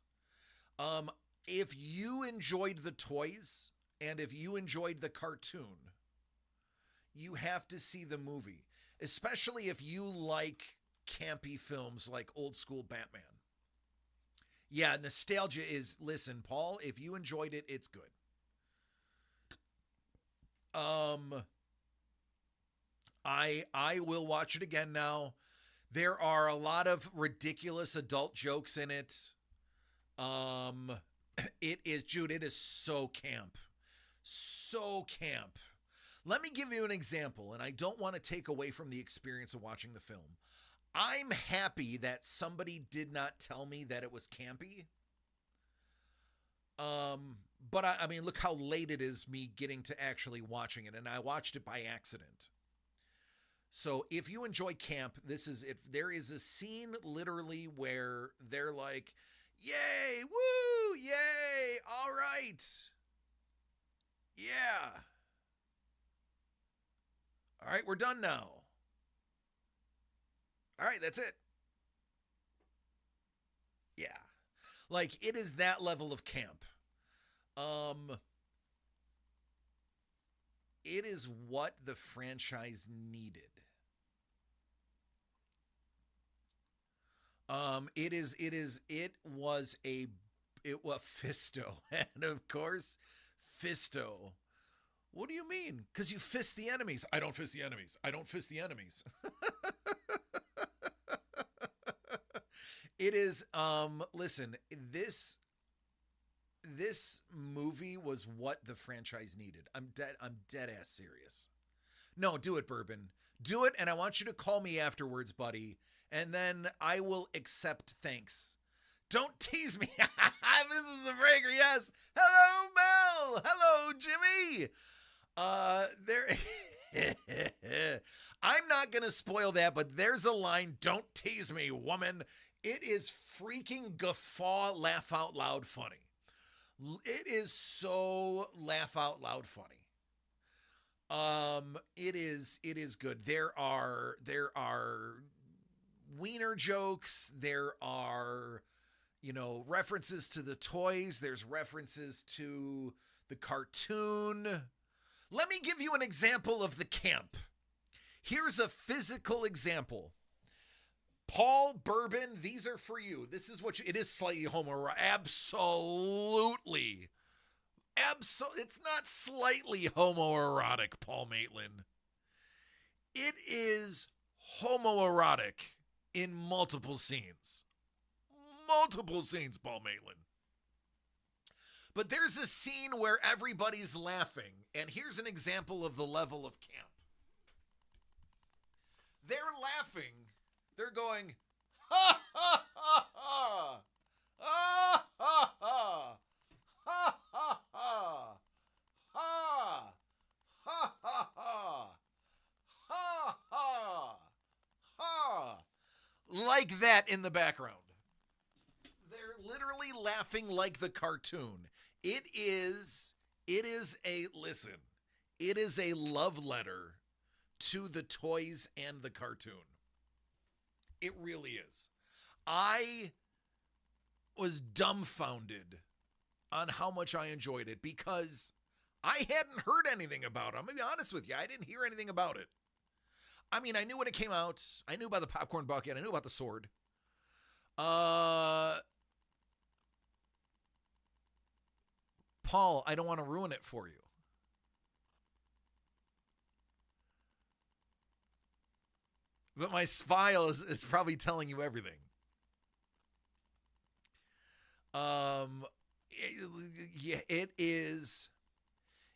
If you enjoyed the toys and if you enjoyed the cartoon, you have to see the movie, especially if you like campy films like old school Batman. Yeah, nostalgia is, listen, Paul, if you enjoyed it, it's good. I will watch it again now. There are a lot of ridiculous adult jokes in it. It is so camp. So camp. Let me give you an example, and I don't want to take away from the experience of watching the film. I'm happy that somebody did not tell me that it was campy. But I mean, look how late it is me getting to actually watching it, and I watched it by accident. So if you enjoy camp, there is a scene literally where they're like, yay, woo, yay, all right. Yeah. All right, we're done now. All right, that's it. Yeah. Like, it is that level of camp. It is what the franchise needed. It was Fisto. And of course, Fisto. What do you mean? Because you fist the enemies. I don't fist the enemies. I don't fist the enemies. It is, listen, this movie was what the franchise needed. I'm dead ass serious. No, do it, Bourbon. Do it, and I want you to call me afterwards, buddy, and then I will accept thanks. Don't tease me. This is the Breaker, yes. Hello, Mel. Hello, Jimmy. I'm not going to spoil that, but there's a line, don't tease me, woman. It is freaking guffaw, laugh out loud funny. It is so laugh out loud funny. It is good. There are wiener jokes. There are, references to the toys. There's references to the cartoon. Let me give you an example of the camp. Here's a physical example. Paul, Bourbon, these are for you. This is it is slightly homoerotic. Absolutely. It's not slightly homoerotic, Paul Maitland. It is homoerotic in multiple scenes. Multiple scenes, Paul Maitland. But there's a scene where everybody's laughing, and here's an example of the level of camp. They're laughing. They're going, ha, ha, ha, ha, ha, ha, ha, ha, ha, ha, ha, ha, like that in the background. They're literally laughing like the cartoon. It is a love letter to the toys and the cartoon. It really is. I was dumbfounded on how much I enjoyed it because I hadn't heard anything about it. I'm going to be honest with you. I didn't hear anything about it. I mean, I knew when it came out. I knew about the popcorn bucket. I knew about the sword. Paul, I don't want to ruin it for you. But my smile is probably telling you everything. It is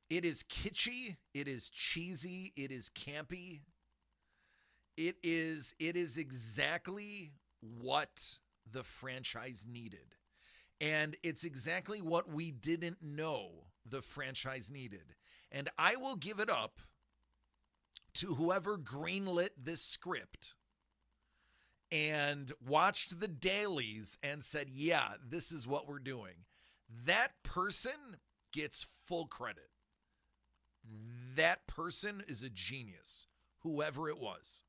kitschy, it is cheesy, it is campy. It is exactly what the franchise needed. And it's exactly what we didn't know the franchise needed. And I will give it up to whoever greenlit this script and watched the dailies and said, yeah, this is what we're doing. That person gets full credit. That person is a genius, whoever it was.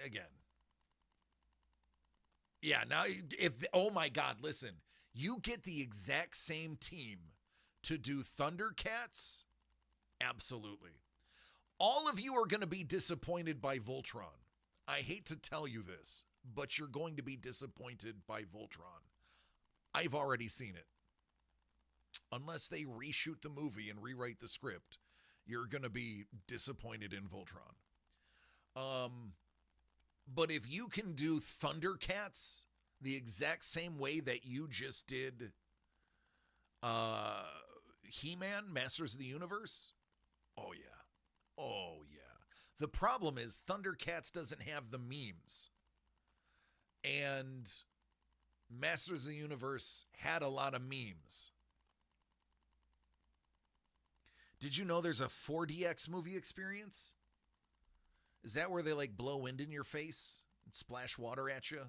Again. Yeah, now oh my God, listen. You get the exact same team to do Thundercats? Absolutely. All of you are going to be disappointed by Voltron. I hate to tell you this, but you're going to be disappointed by Voltron. I've already seen it. Unless they reshoot the movie and rewrite the script, you're going to be disappointed in Voltron. But if you can do Thundercats the exact same way that you just did He-Man, Masters of the Universe, oh yeah. Oh yeah. The problem is Thundercats doesn't have the memes. And Masters of the Universe had a lot of memes. Did you know there's a 4DX movie experience? Is that where they like blow wind in your face and splash water at you?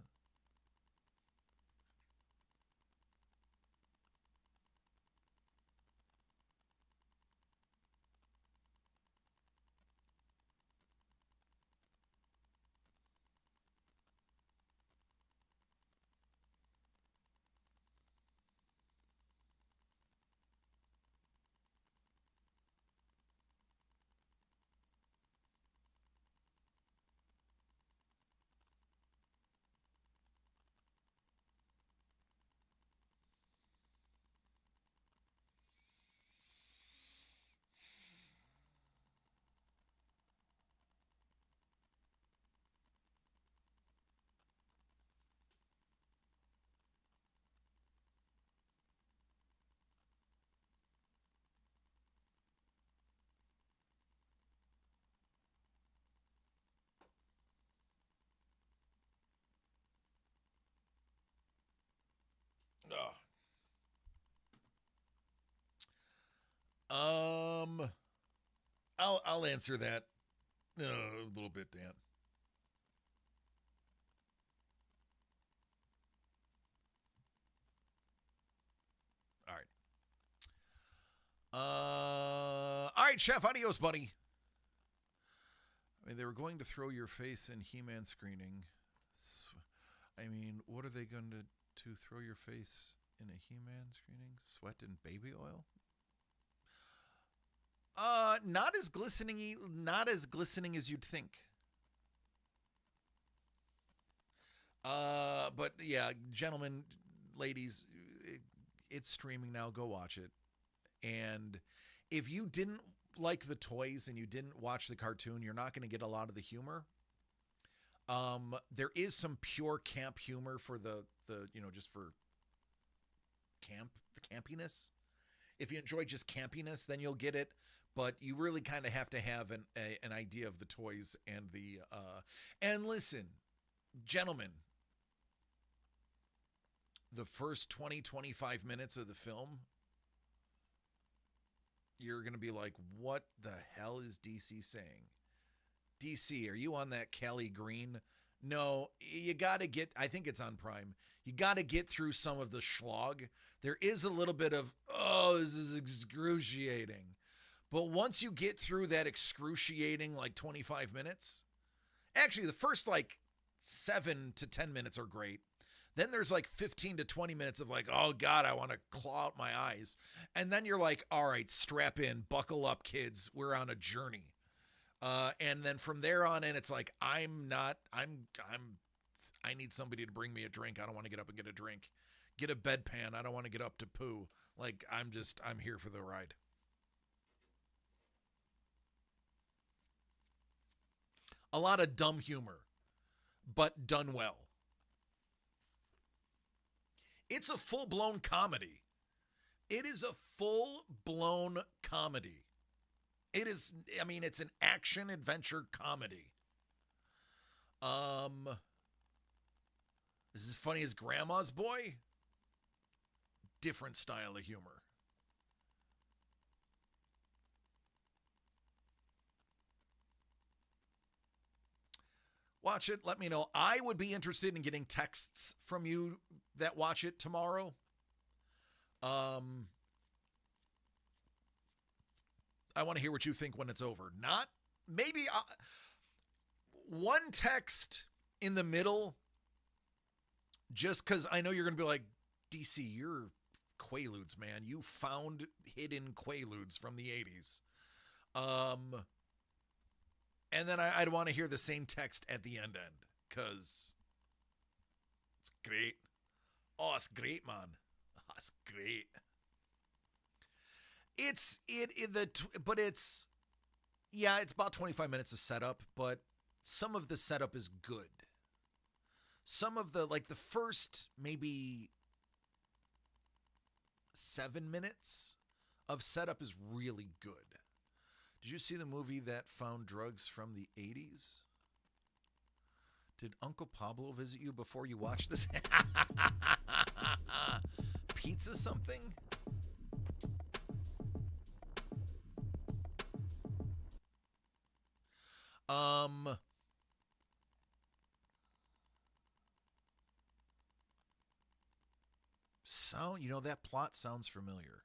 I'll answer that a little bit, Dan. All right. All right, Chef. Adios, buddy. I mean, they were going to throw your face in He-Man screening. I mean, what are they going to throw your face in a He-Man screening? Sweat and baby oil? Not as glistening as you'd think. But yeah, gentlemen, ladies, it's streaming now. Go watch it. And if you didn't like the toys and you didn't watch the cartoon, you're not going to get a lot of the humor. There is some pure camp humor for the just for camp, the campiness. If you enjoy just campiness, then you'll get it. But you really kind of have to have an idea of the toys and the and listen, gentlemen, the first 20-25 minutes of the film you're going to be like, what the hell is DC saying? DC, are you on that Kelly Green? No, you got to get, I think it's on Prime. You got to get through some of the schlock. There is a little bit of, oh, this is excruciating. But once you get through that excruciating, like 25 minutes, actually the first like 7 to 10 minutes are great. Then there's like 15 to 20 minutes of like, oh God, I want to claw out my eyes. And then you're like, all right, strap in, buckle up, kids. We're on a journey. And then from there on in, it's like, I need somebody to bring me a drink. I don't want to get up and get a drink. Get a bedpan. I don't want to get up to poo. Like, I'm here for the ride. A lot of dumb humor, but done well. It's a full-blown comedy. It is a full-blown comedy. It is, I mean, it's an action-adventure comedy. Is this funny as Grandma's Boy? Different style of humor. Watch it. Let me know. I would be interested in getting texts from you that watch it tomorrow. I want to hear what you think when it's over. Not maybe one text in the middle, just because I know you're going to be like, DC, you're Quaaludes, man. You found hidden Quaaludes from the 80s. And then I'd want to hear the same text at the end, because it's great. Oh, it's great, man. Oh, it's great. It's about 25 minutes of setup, but some of the setup is good. Some of the, like the first maybe 7 minutes of setup is really good. Did you see the movie that found drugs from the 80s? Did Uncle Pablo visit you before you watched this? Pizza something? That plot sounds familiar.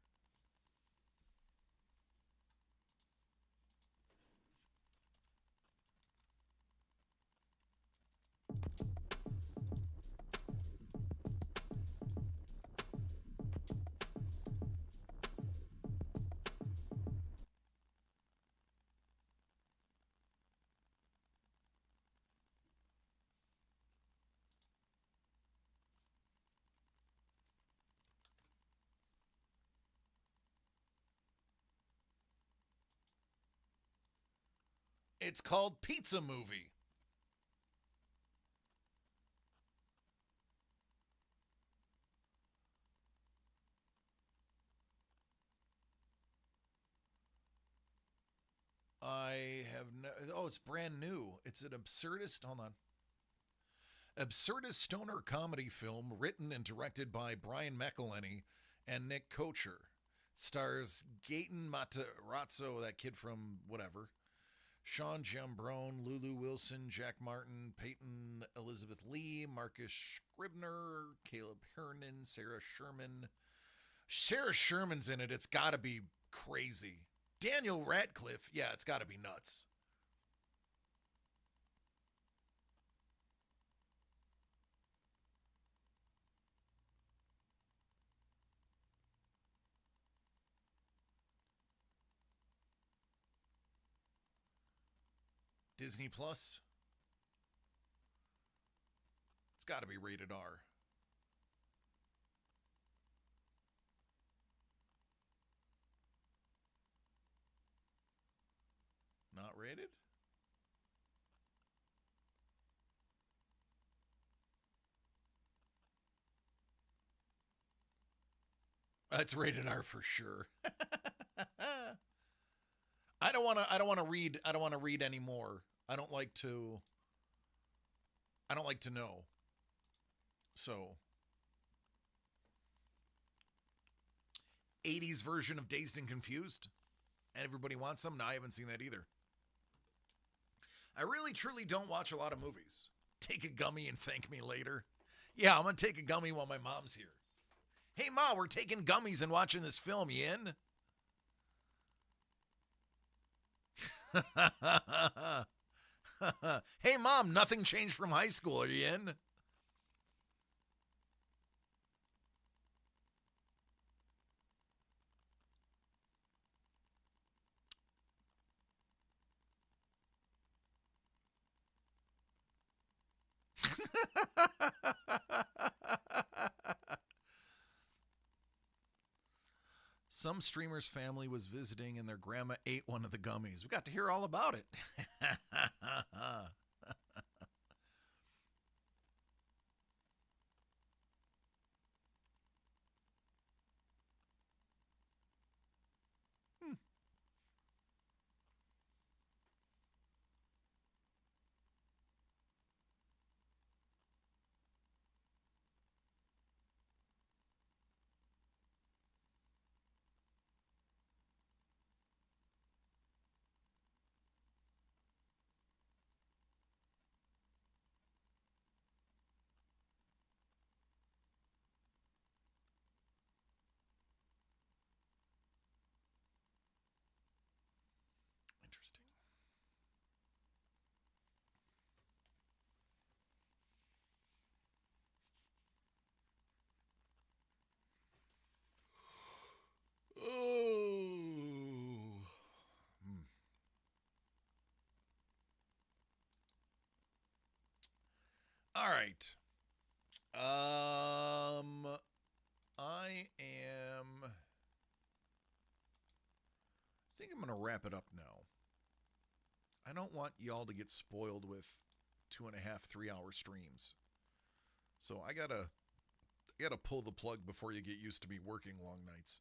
It's called Pizza Movie. It's brand new. It's an absurdist, hold on. Absurdist stoner comedy film written and directed by Brian McElhenney and Nick Kocher. Stars Gaten Matarazzo, that kid from whatever. Sean Giambrone, Lulu Wilson, Jack Martin, Peyton Elizabeth Lee, Marcus Scribner, Caleb Hernan, Sarah Sherman. Sarah Sherman's in it. It's got to be crazy. Daniel Radcliffe, yeah, it's got to be nuts. Disney Plus. It's got to be rated R. Not rated? It's rated R for sure. I don't want to read anymore. I don't like to know. So 80s version of Dazed and Confused. And everybody wants some. No, I haven't seen that either. I really, truly don't watch a lot of movies. Take a gummy and thank me later. Yeah, I'm going to take a gummy while my mom's here. Hey, Ma, we're taking gummies and watching this film. You in? Hey, Mom, nothing changed from high school. Are you in? Some streamer's family was visiting and their grandma ate one of the gummies. We got to hear all about it. Interesting. Oh. All right. I think I'm going to wrap it up now. I don't want y'all to get spoiled with 2.5, 3 hour streams. So I gotta pull the plug before you get used to me working long nights.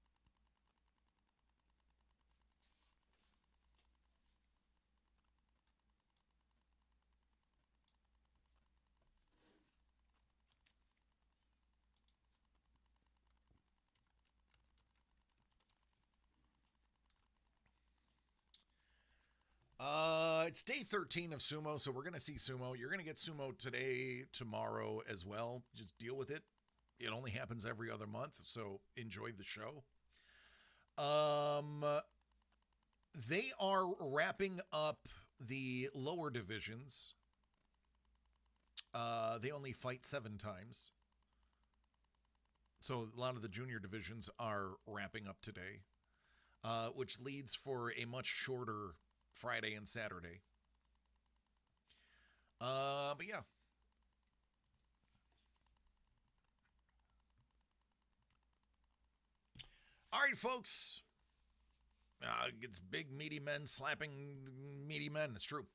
It's day 13 of Sumo, so we're going to see Sumo. You're going to get Sumo today, tomorrow as well. Just deal with it. It only happens every other month, so enjoy the show. They are wrapping up the lower divisions. They only fight 7 times. So a lot of the junior divisions are wrapping up today, which leads for a much shorter Friday and Saturday. But yeah. All right, folks. It's big meaty men slapping meaty men. It's true.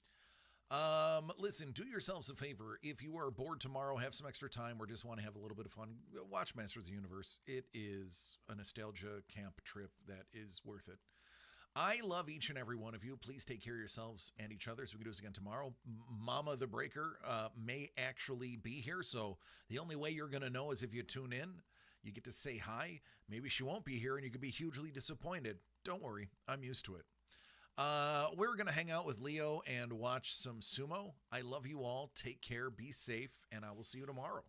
Listen, do yourselves a favor. If you are bored tomorrow, have some extra time, or just want to have a little bit of fun, watch Masters of the Universe. It is a nostalgia camp trip that is worth it. I love each and every one of you. Please take care of yourselves and each other so we can do this again tomorrow. Mama the Breaker may actually be here, so the only way you're going to know is if you tune in. You get to say hi. Maybe she won't be here and you could be hugely disappointed. Don't worry. I'm used to it. We're going to hang out with Leo and watch some sumo. I love you all. Take care. Be safe. And I will see you tomorrow.